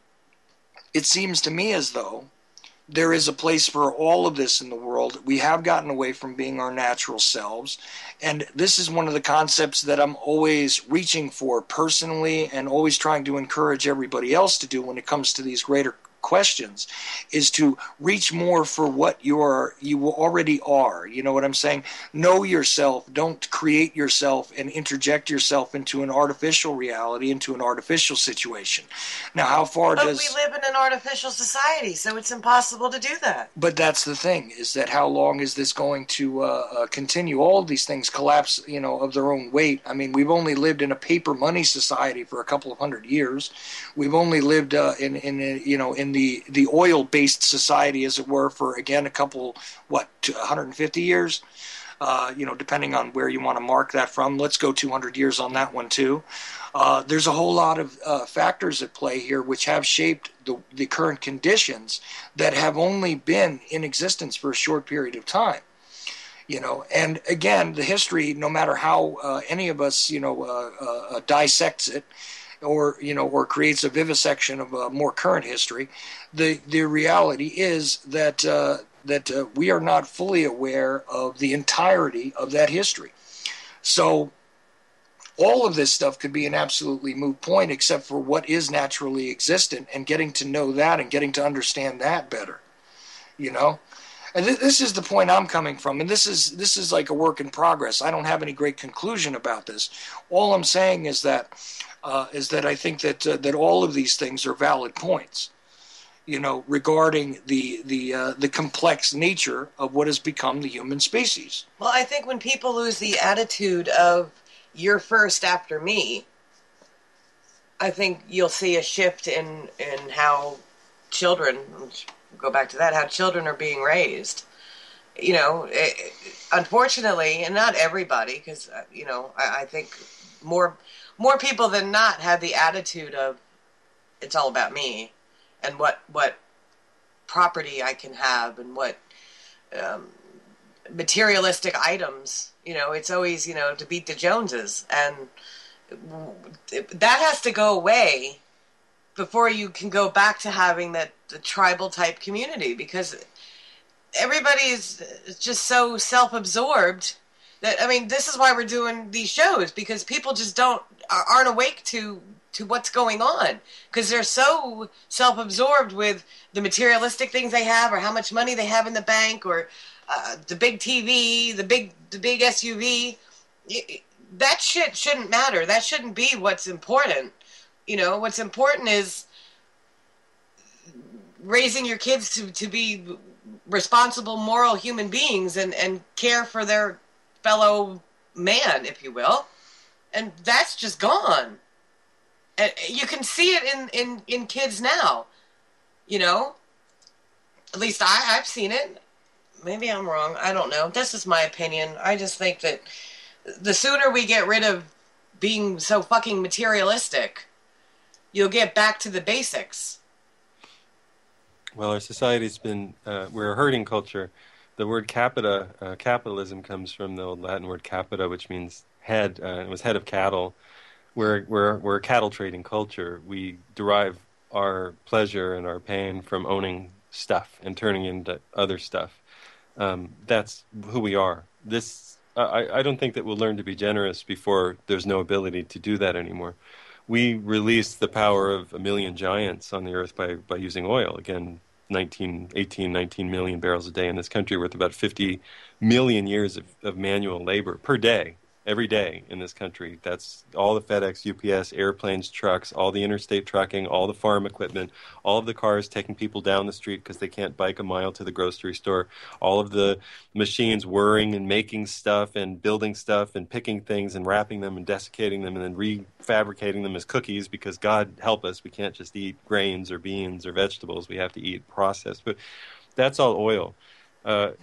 it seems to me as though there is a place for all of this in the world. We have gotten away from being our natural selves. And this is one of the concepts that I'm always reaching for personally, and always trying to encourage everybody else to do when it comes to these greater questions, is to reach more for what you already are. You know what I'm saying? Know yourself. Don't create yourself and interject yourself into an artificial reality, into an artificial situation. Now, how far But does... we live in an artificial society, so it's impossible to do that. But that's the thing, is that how long is this going to continue? All of these things collapse, of their own weight. I mean, we've only lived in a paper money society for a couple of hundred years. We've only lived in the oil-based society, as it were, for, again, 150 years, depending on where you want to mark that from. Let's go 200 years on that one, too. There's a whole lot of factors at play here which have shaped the current conditions that have only been in existence for a short period of time. And again, the history, no matter how any of us, dissects it, or creates a vivisection of a more current history, the reality is that we are not fully aware of the entirety of that history. So all of this stuff could be an absolutely moot point, except for what is naturally existent, and getting to know that and getting to understand that better, And this is the point I'm coming from, and this is like a work in progress. I don't have any great conclusion about this. All I'm saying is that I think that all of these things are valid points, regarding the complex nature of what has become the human species. Well, I think when people lose the attitude of "you're first after me," I think you'll see a shift in how children, go back to that, how children are being raised. Unfortunately, and not everybody, because I think more people than not have the attitude of it's all about me and what property I can have and what materialistic items. It's always, to beat the Joneses. And that has to go away before you can go back to having the tribal type community, because everybody's just so self-absorbed that, this is why we're doing these shows, because people just aren't awake to what's going on, because they're so self-absorbed with the materialistic things they have, or how much money they have in the bank, or the big TV, the big SUV. That shit shouldn't matter. That shouldn't be what's important. What's important is raising your kids to be responsible, moral human beings and care for their fellow man, if you will. And that's just gone. And you can see it in kids now. At least I've seen it. Maybe I'm wrong. I don't know. This is my opinion. I just think that the sooner we get rid of being so fucking materialistic, you'll get back to the basics. Well, our society's been, we're a herding culture. The word capitalism comes from the old Latin word capita, which means head. It was head of cattle. We're a cattle trading culture. We derive our pleasure and our pain from owning stuff and turning into other stuff. That's who we are. I don't think that we'll learn to be generous before there's no ability to do that anymore. We released the power of 1 million giants on the earth by using oil. Again, 19 million barrels a day in this country, worth about 50 million years of manual labor per day, every day in this country. That's all the FedEx, UPS, airplanes, trucks, all the interstate trucking, all the farm equipment, all of the cars taking people down the street because they can't bike a mile to the grocery store, all of the machines whirring and making stuff and building stuff and picking things and wrapping them and desiccating them and then refabricating them as cookies, because God help us, we can't just eat grains or beans or vegetables. We have to eat processed. But that's all oil.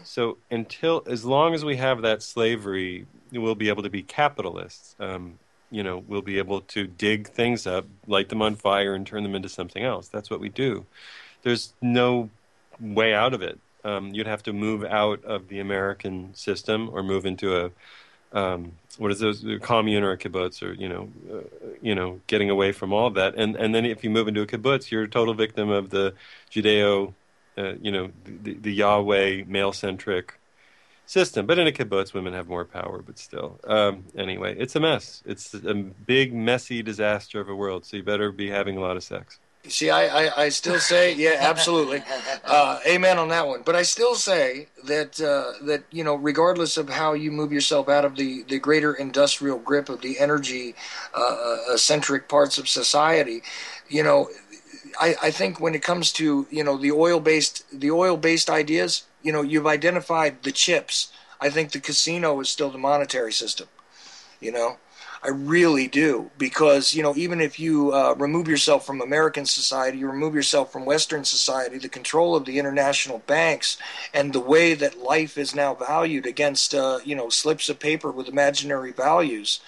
So as long as we have that slavery, we'll be able to be capitalists. We'll be able to dig things up, light them on fire, and turn them into something else. That's what we do. There's no way out of it. You'd have to move out of the American system or move into a commune or a kibbutz, or getting away from all of that. And then if you move into a kibbutz, you're a total victim of the Judeo, the Yahweh male-centric system. But in a kibbutz, women have more power, but still. Anyway, it's a mess. It's a big, messy disaster of a world, so you better be having a lot of sex. See, I still say, yeah, absolutely. Amen on that one. But I still say that, regardless of how you move yourself out of the greater industrial grip of the energy-centric parts of society, I think when it comes to, the oil-based ideas, you've identified the chips. I think the casino is still the monetary system, I really do, because, even if you remove yourself from American society, you remove yourself from Western society, the control of the international banks and the way that life is now valued against, slips of paper with imaginary values,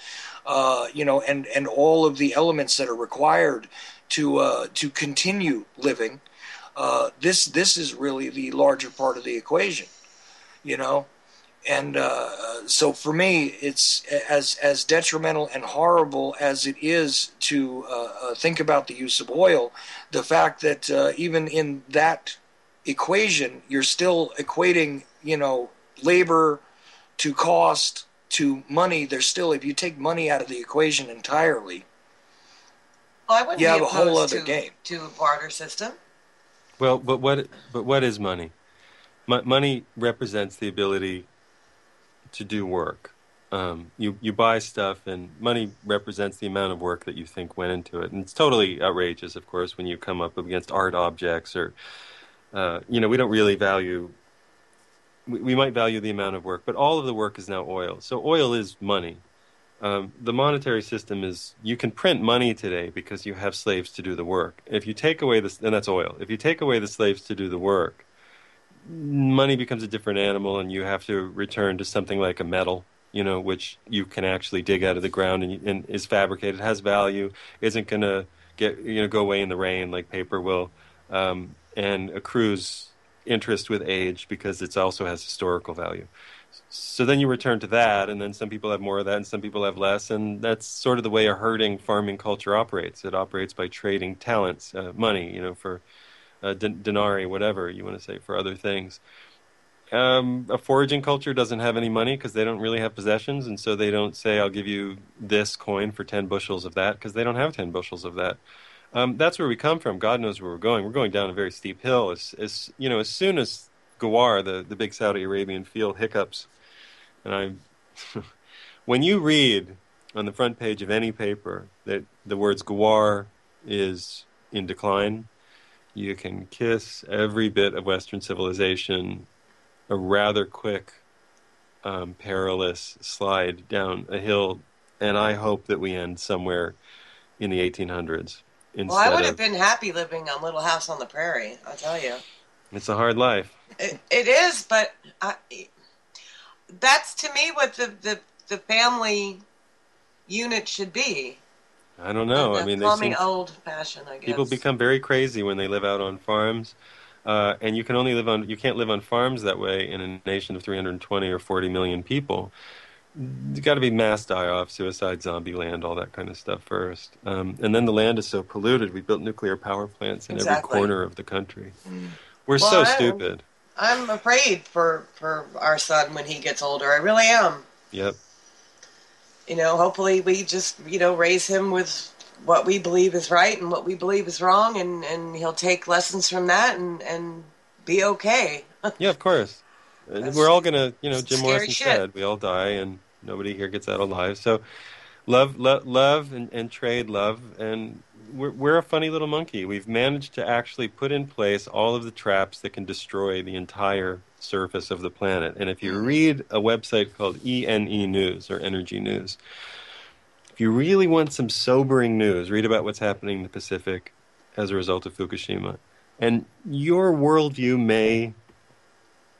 and all of the elements that are required to continue living, this is really the larger part of the equation, And so for me, it's as detrimental and horrible as it is to think about the use of oil, the fact that even in that equation, you're still equating, labor to cost to money. There's still, if you take money out of the equation entirely, I wouldn't you have be a whole opposed other game. to a barter system. Well, but what is money? Money represents the ability to do work. You buy stuff, and money represents the amount of work that you think went into it. And it's totally outrageous, of course, when you come up against art objects or, we don't really value. We might value the amount of work, but all of the work is now oil. So oil is money. The monetary system is, you can print money today because you have slaves to do the work. If you take away this, and that's oil. If you take away the slaves to do the work, money becomes a different animal, and you have to return to something like a metal, which you can actually dig out of the ground and is fabricated, has value, isn't going to go away in the rain like paper will. and accrues interest with age because it also has historical value. So then you return to that, and then some people have more of that and some people have less, and that's sort of the way a herding farming culture operates. It operates by trading talents, money, for denarii, whatever you want to say, for other things. A foraging culture doesn't have any money because they don't really have possessions, and so they don't say, I'll give you this coin for 10 bushels of that, because they don't have 10 bushels of that. That's where we come from. God knows where we're going. We're going down a very steep hill. As soon as Gawar, the big Saudi Arabian field, hiccups, and when you read on the front page of any paper that the words Gawar is in decline, you can kiss every bit of Western civilization a rather quick, perilous slide down a hill, and I hope that we end somewhere in the 1800s. Well, I would have been happy living on Little House on the Prairie, I'll tell you. It's a hard life. It is, but that's to me what the family unit should be. I don't know. Call me old-fashioned, I guess. People become very crazy when they live out on farms, and you can't live on farms that way in a nation of 320 or 40 million people. You got to be mass die-off, suicide, zombie land, all that kind of stuff first. And then the land is so polluted. We built nuclear power plants in every corner of the country. We're so stupid. I'm afraid for our son when he gets older. I really am. Yep. Hopefully we just, raise him with what we believe is right and what we believe is wrong, and he'll take lessons from that and be okay. Yeah, of course. We're all going to, Jim Morrison said, we all die and nobody here gets out alive. So love and trade love. And we're a funny little monkey. We've managed to actually put in place all of the traps that can destroy the entire surface of the planet. And if you read a website called ENE News, or Energy News, if you really want some sobering news, read about what's happening in the Pacific as a result of Fukushima. And your worldview may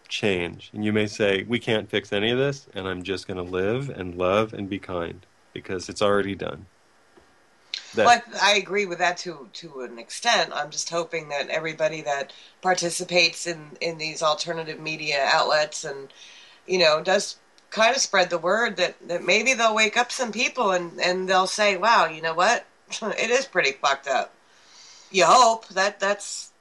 change. And you may say, we can't fix any of this, and I'm just going to live and love and be kind, because it's already done. But I agree with that to an extent. I'm just hoping that everybody that participates in these alternative media outlets and, does kind of spread the word that maybe they'll wake up some people and they'll say, wow, you know what? It is pretty fucked up. You hope that's...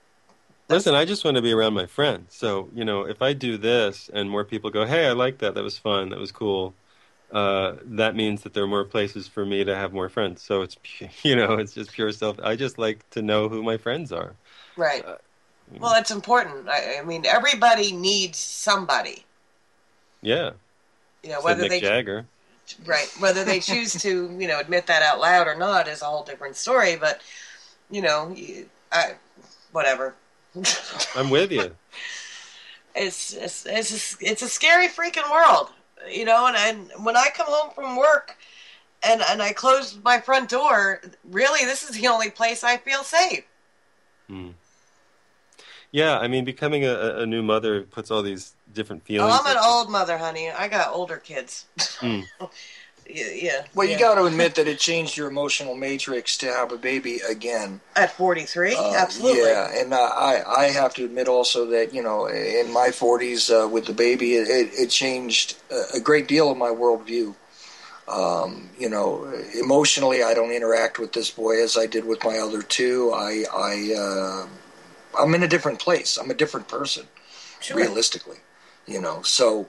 Listen, I just want to be around my friends. So, if I do this and more people go, hey, I like that. That was fun. That was cool. That means that there are more places for me to have more friends. So it's, it's just pure self. I just like to know who my friends are. Right. Well, it's important. I mean, everybody needs somebody. Yeah. Whether Mick Jagger. Right. Whether they choose to, admit that out loud or not is a whole different story. But, whatever. I'm with you. It's a scary freaking world. And when I come home from work and I close my front door, really, this is the only place I feel safe. Yeah, becoming a new mother puts all these different feelings. Oh, I'm an old mother, honey. I got older kids. Yeah. Well, you got to admit that it changed your emotional matrix to have a baby again. At 43? Absolutely. Yeah, and I have to admit also that, in my 40s with the baby, it changed a great deal of my worldview. Emotionally, I don't interact with this boy as I did with my other two. I'm in a different place. I'm a different person, realistically, so...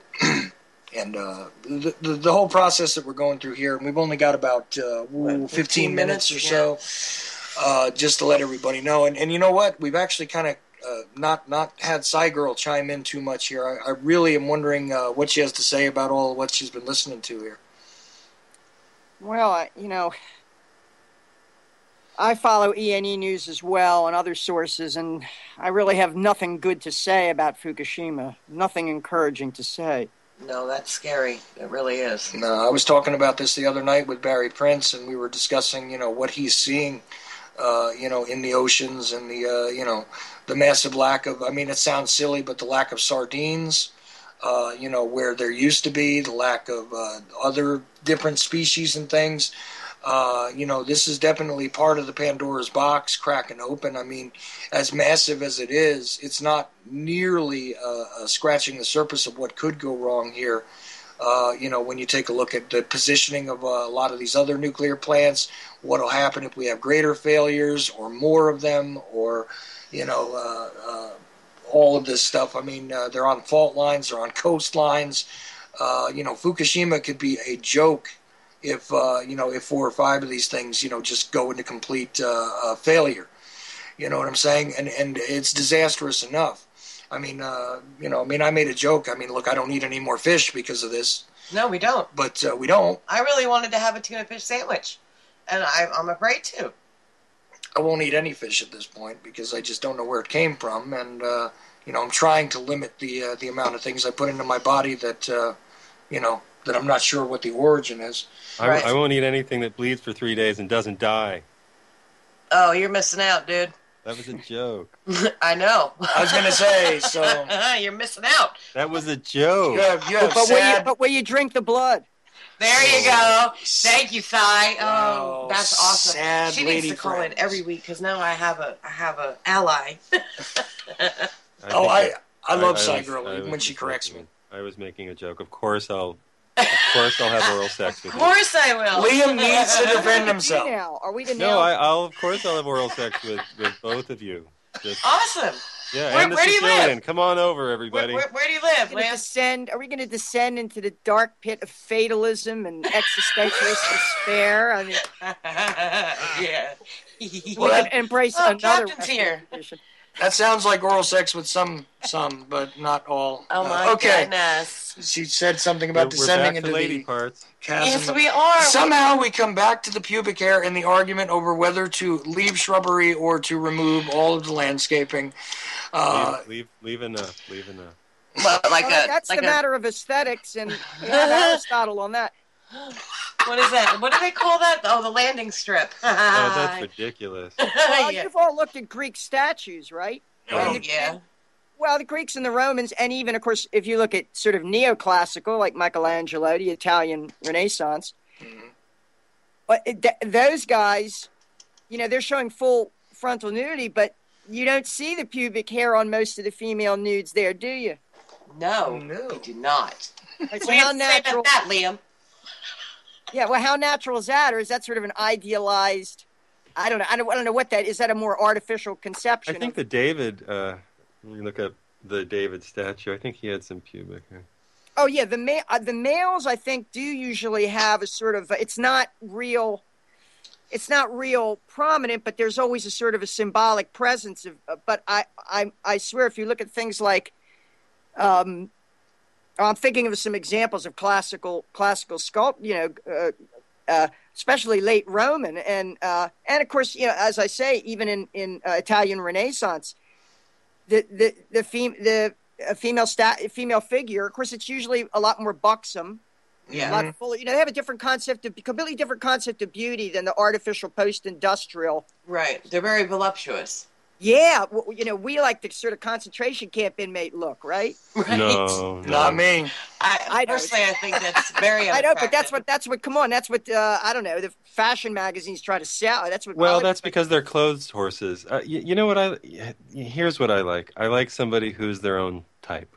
And the whole process that we're going through here, and we've only got about 15 minutes or so, just to let everybody know. And you know what? We've actually kind of not had Cy Girl chime in too much here. I really am wondering what she has to say about all of what she's been listening to here. Well, I follow ENE News as well and other sources, and I really have nothing good to say about Fukushima. Nothing encouraging to say. No, that's scary. It really is. No, I was talking about this the other night with Barry Prince, and we were discussing, what he's seeing, in the oceans and the massive lack of, it sounds silly, but the lack of sardines, where there used to be, the lack of other different species and things. This is definitely part of the Pandora's box cracking open. I mean, as massive as it is, it's not nearly scratching the surface of what could go wrong here. When you take a look at the positioning of a lot of these other nuclear plants, what will happen if we have greater failures or more of them, or, all of this stuff. I mean, they're on fault lines, they're on coastlines. Fukushima could be a joke if 4 or 5 of these things, just go into complete failure. You know what I'm saying? And it's disastrous enough. I mean, I made a joke. I mean, look, I don't eat any more fish because of this. No, we don't. But we don't. I really wanted to have a tuna fish sandwich, and I'm afraid to. I won't eat any fish at this point because I just don't know where it came from, and I'm trying to limit the amount of things I put into my body that that I'm not sure what the origin is. I won't eat anything that bleeds for 3 days and doesn't die. Oh, you're missing out, dude. That was a joke. I know. I was going to say, so... You're missing out. That was a joke. But will you drink the blood? There you go. Thank you, Sai. Oh, that's awesome. Sad she needs to call in every week because now I have a ally. I love Sai Girl even when she corrects me. I was making a joke. Of course I'll have oral sex with you. Of course I will. Liam needs to defend himself. Are we No, I'll have oral sex with both of you. Awesome. Yeah, where and the do you Sicilian. live? Come on over, everybody. Where do you live, Lance? Are we going to descend into the dark pit of fatalism and existentialist despair? I mean, yeah. We can embrace another Captain's here. position. That sounds like oral sex with some, but not all. Oh my goodness. She said something about descending into lady the parts. chasm. Yes, we are. Somehow we come back to the pubic hair in the argument over whether to leave shrubbery or to remove all of the landscaping. Leave enough. Well, that's the matter of aesthetics, and we have Aristotle on that. What is that? What do they call that? Oh, the landing strip. Oh, that's ridiculous. Well, you've all looked at Greek statues, right? Oh, yeah. Well, the Greeks and the Romans, and even, of course, if you look at sort of neoclassical, like Michelangelo, the Italian Renaissance, but those guys, they're showing full frontal nudity, but you don't see the pubic hair on most of the female nudes there, do you? No, you do not. Right, so how natural that, Liam? Yeah, well, how natural is that, or is that sort of an idealized? I don't know what that is. That a more artificial conception? I think the David. When you look at the David statue, I think he had some pubic hair. Oh yeah, the males I think do usually have a sort of. It's not real prominent, but there's always a sort of a symbolic presence of. But I swear, if you look at things like, I'm thinking of some examples of classical sculpt, especially late Roman, and of course, as I say, even in Italian Renaissance, the female figure, of course, it's usually a lot more buxom. Yeah. A lot fuller. They have a completely different concept of beauty than the artificial post-industrial. Right. They're very voluptuous. Yeah, we like the sort of concentration camp inmate look, right? Right. No. Not me. I personally, I think that's very. I know, but that's what. Come on, that's what. I don't know. The fashion magazines try to sell. That's what. Well, that's because they're clothes horses. You know what here's what I like. I like somebody who's their own type.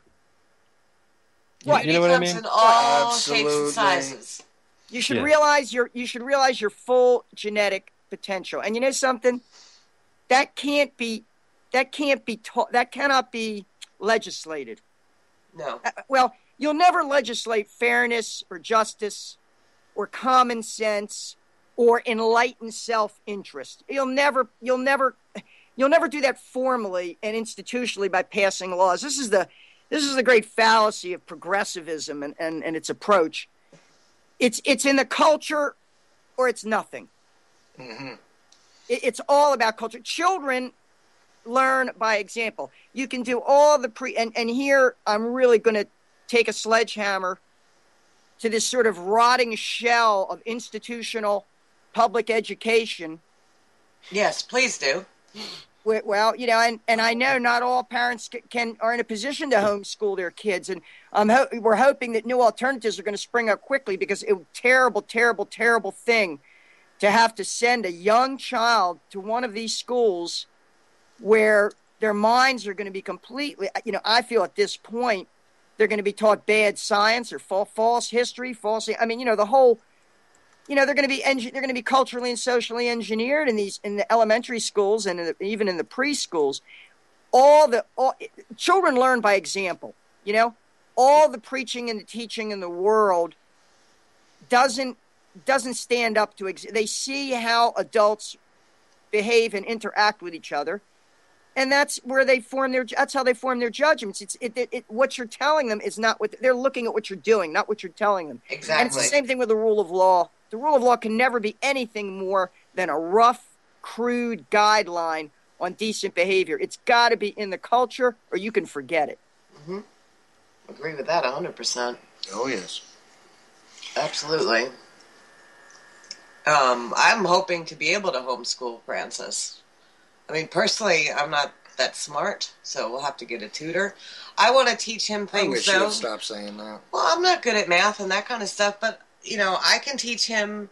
You know what I mean? In all shapes and sizes. You should realize your full genetic potential, and you know something. That cannot be legislated. No. Well, you'll never legislate fairness or justice or common sense or enlightened self-interest. You'll never do that formally and institutionally by passing laws. This is the great fallacy of progressivism and its approach. It's in the culture or it's nothing. Mm-hmm. It's all about culture. Children learn by example. You can do all the and here I'm really going to take a sledgehammer to this sort of rotting shell of institutional public education. Yes, please do. Well, and I know not all parents are in a position to homeschool their kids, and we're hoping that new alternatives are going to spring up quickly because it's a terrible, terrible, terrible thing to have to send a young child to one of these schools where their minds are going to be completely, I feel at this point, they're going to be taught bad science or false history, the whole, they're going to be they're going to be culturally and socially engineered in the elementary schools and even in the preschools. Children learn by example. All the preaching and the teaching in the world doesn't stand up to they see how adults behave and interact with each other, and that's how they form their judgments. What you're telling them is not what they're looking at. What you're doing, not what you're telling them. Exactly. And it's the same thing with the rule of law. The rule of law can never be anything more than a rough, crude guideline on decent behavior. It's got to be in the culture, or you can forget it. Mm-hmm. Agree with that 100%. Oh yes, absolutely. I'm hoping to be able to homeschool Francis. I mean, personally, I'm not that smart, so we'll have to get a tutor. I want to teach him things, I wish though. you'd stop saying that. Well, I'm not good at math and that kind of stuff, but, I can teach him,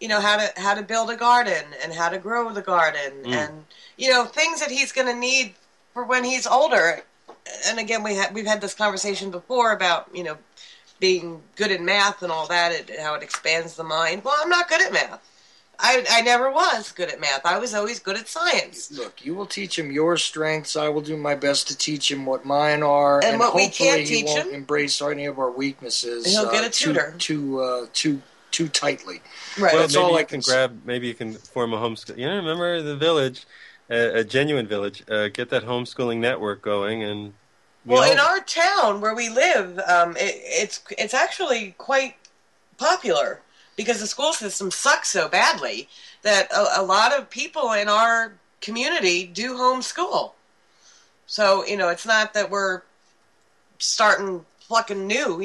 how to build a garden and how to grow the garden and, things that he's going to need for when he's older. And again, we've had this conversation before about, being good at math and all that, how it expands the mind. Well, I'm not good at math. I never was good at math. I was always good at science. Look, you will teach him your strengths. I will do my best to teach him what mine are. And what we hopefully can't teach he won't him, embrace any of our weaknesses. And he'll get a tutor. Too tightly. Right. Well, That's all I can maybe you can form a homeschool. Remember the village, a genuine village. Get that homeschooling network going, and in our town where we live, it's actually quite popular because the school system sucks so badly that a lot of people in our community do homeschool. So it's not that we're starting fucking new.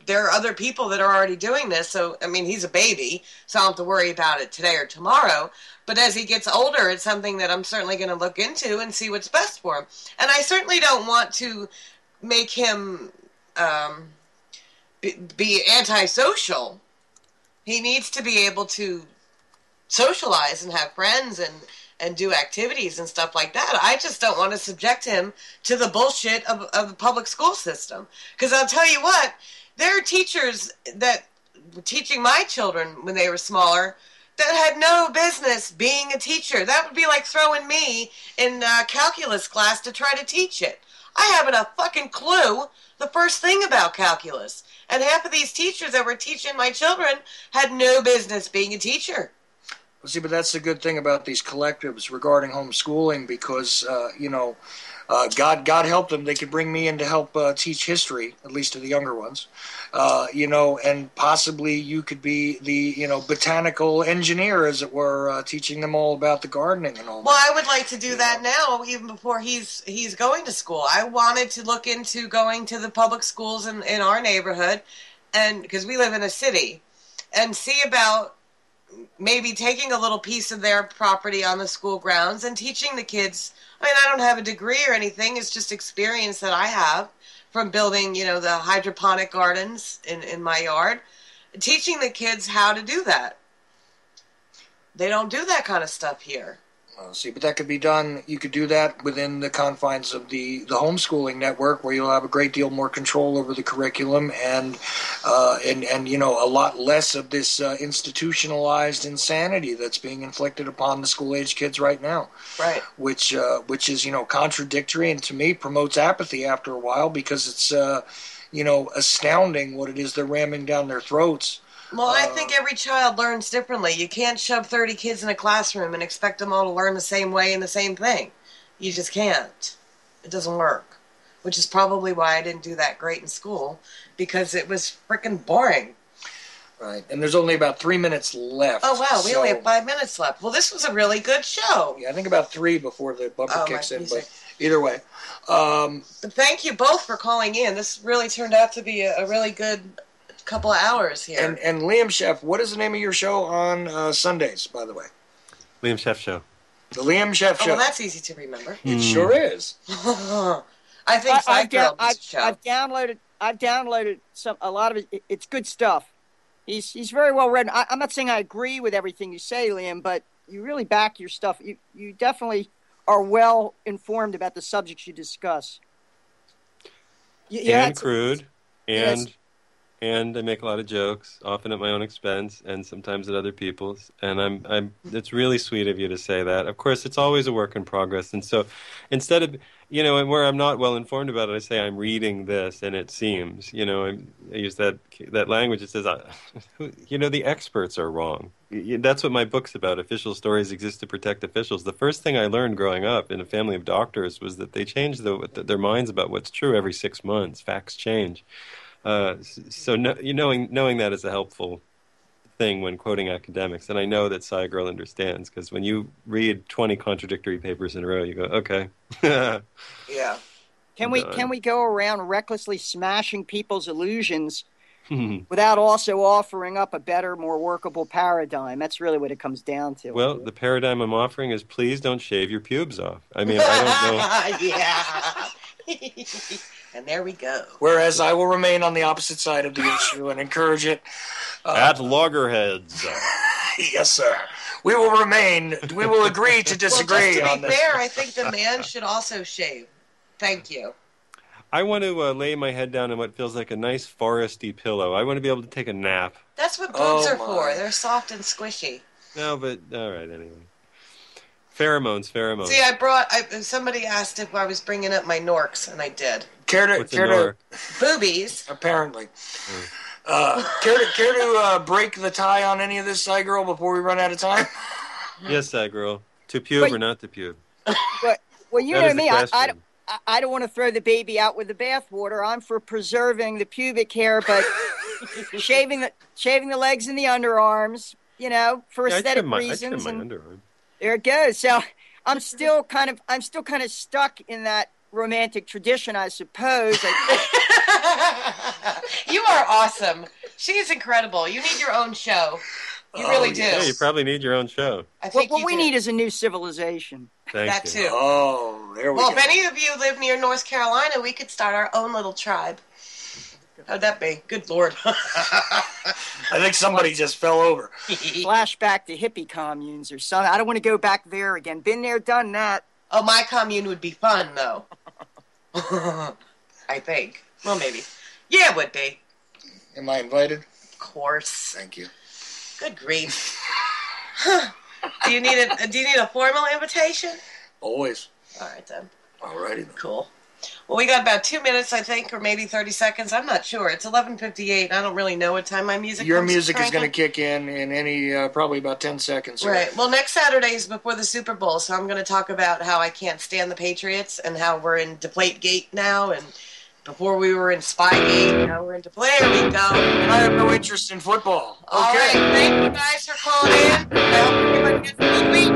There are other people that are already doing this. So I mean, he's a baby, so I don't have to worry about it today or tomorrow. But as he gets older, it's something that I'm certainly going to look into and see what's best for him. And I certainly don't want to make him be antisocial. He needs to be able to socialize and have friends and do activities and stuff like that. I just don't want to subject him to the bullshit of the public school system. Because I'll tell you what, there are teachers that were teaching my children when they were smaller that had no business being a teacher. That would be like throwing me in calculus class to try to teach it. I haven't a fucking clue the first thing about calculus. And half of these teachers that were teaching my children had no business being a teacher. Well, see, but that's the good thing about these collectives regarding homeschooling because, God help them. They could bring me in to help teach history, at least to the younger ones. And possibly you could be the, botanical engineer, as it were, teaching them all about the gardening and all that. Well, I would like to do that now, even before he's going to school. I wanted to look into going to the public schools in our neighborhood, and because we live in a city, and see about maybe taking a little piece of their property on the school grounds and teaching the kids. I mean, I don't have a degree or anything. It's just experience that I have from building, the hydroponic gardens in my yard. Teaching the kids how to do that. They don't do that kind of stuff here. See, but that could be done. You could do that within the confines of the homeschooling network, where you'll have a great deal more control over the curriculum and a lot less of this institutionalized insanity that's being inflicted upon the school-age kids right now. Right. Which is contradictory, and to me promotes apathy after a while, because it's astounding what it is they're ramming down their throats. Well, I think every child learns differently. You can't shove 30 kids in a classroom and expect them all to learn the same way and the same thing. You just can't. It doesn't work. Which is probably why I didn't do that great in school, because it was freaking boring. Right. And there's only about 3 minutes left. Oh, wow. We only have 5 minutes left. Well, this was a really good show. Yeah, I think about 3 before the bumper kicks in. But either way. But thank you both for calling in. This really turned out to be a really good couple of hours here. And Liam Scheff, what is the name of your show on Sundays, by the way? Liam Scheff Show. The Liam Scheff Show. Well, that's easy to remember. It sure is. I think I've downloaded a lot of it. It's good stuff. He's very well read. I'm not saying I agree with everything you say, Liam, but you really back your stuff. You definitely are well informed about the subjects you discuss. And crude, yes. and I make a lot of jokes, often at my own expense, and sometimes at other people's. And I'm. It's really sweet of you to say that. Of course, it's always a work in progress. And so, instead of, and where I'm not well informed about it, I say I'm reading this, and it seems, I use that language. It says, the experts are wrong. That's what my book's about. Official stories exist to protect officials. The first thing I learned growing up in a family of doctors was that they change their minds about what's true every 6 months. Facts change. So knowing that is a helpful thing when quoting academics, and I know that Cy Girl understands, because when you read 20 contradictory papers in a row, you go, okay. Yeah. Can we go around recklessly smashing people's illusions without also offering up a better, more workable paradigm? That's really what it comes down to. Well, the paradigm I'm offering is please don't shave your pubes off. I mean, I don't know. Yeah. And there we go. Whereas I will remain on the opposite side of the issue and encourage it. At loggerheads. Yes, sir. We will agree to disagree well, just on to this. be fair, I think the man should also shave. Thank you. I want to lay my head down on what feels like a nice foresty pillow. I want to be able to take a nap. That's what boobs are for. They're soft and squishy. No, but all right, anyway. Pheromones. See, somebody asked if I was bringing up my Norks, and I did. Care to boobies. Apparently. Care to break the tie on any of this, Cy Girl, before we run out of time? Yes, Cy Girl. To pube or not to pube? Well, you know me. I don't want to throw the baby out with the bathwater. I'm for preserving the pubic hair, but shaving the legs and the underarms, for aesthetic reasons. I trim my underarm. There it goes. So I'm still kind of stuck in that romantic tradition, I suppose. You are awesome. She's incredible. You need your own show. You really do. Yeah, you probably need your own show. I think what we need is a new civilization. Thank you. Too. Oh, there we go. Well, if any of you live near North Carolina, we could start our own little tribe. How'd that be? Good Lord. I think somebody just fell over. Flashback to hippie communes or something. I don't want to go back there again. Been there, done that. Oh, my commune would be fun, though. I think. Well, maybe. Yeah, it would be. Am I invited? Of course. Thank you. Good grief. Do you need a formal invitation? Always. All right, then. All righty. Cool. Well, we got about 2 minutes, I think, or maybe 30 seconds. I'm not sure. It's 11:58. I don't really know what time my music Your music is going to kick in any, probably about 10 seconds. Right. Well, next Saturday is before the Super Bowl, so I'm going to talk about how I can't stand the Patriots and how we're in Deflategate now, and before we were in Spygate, now we're in Deflate. There we go. And I have no interest in football. Okay. All right. Thank you guys for calling in. I hope everyone gets a good week.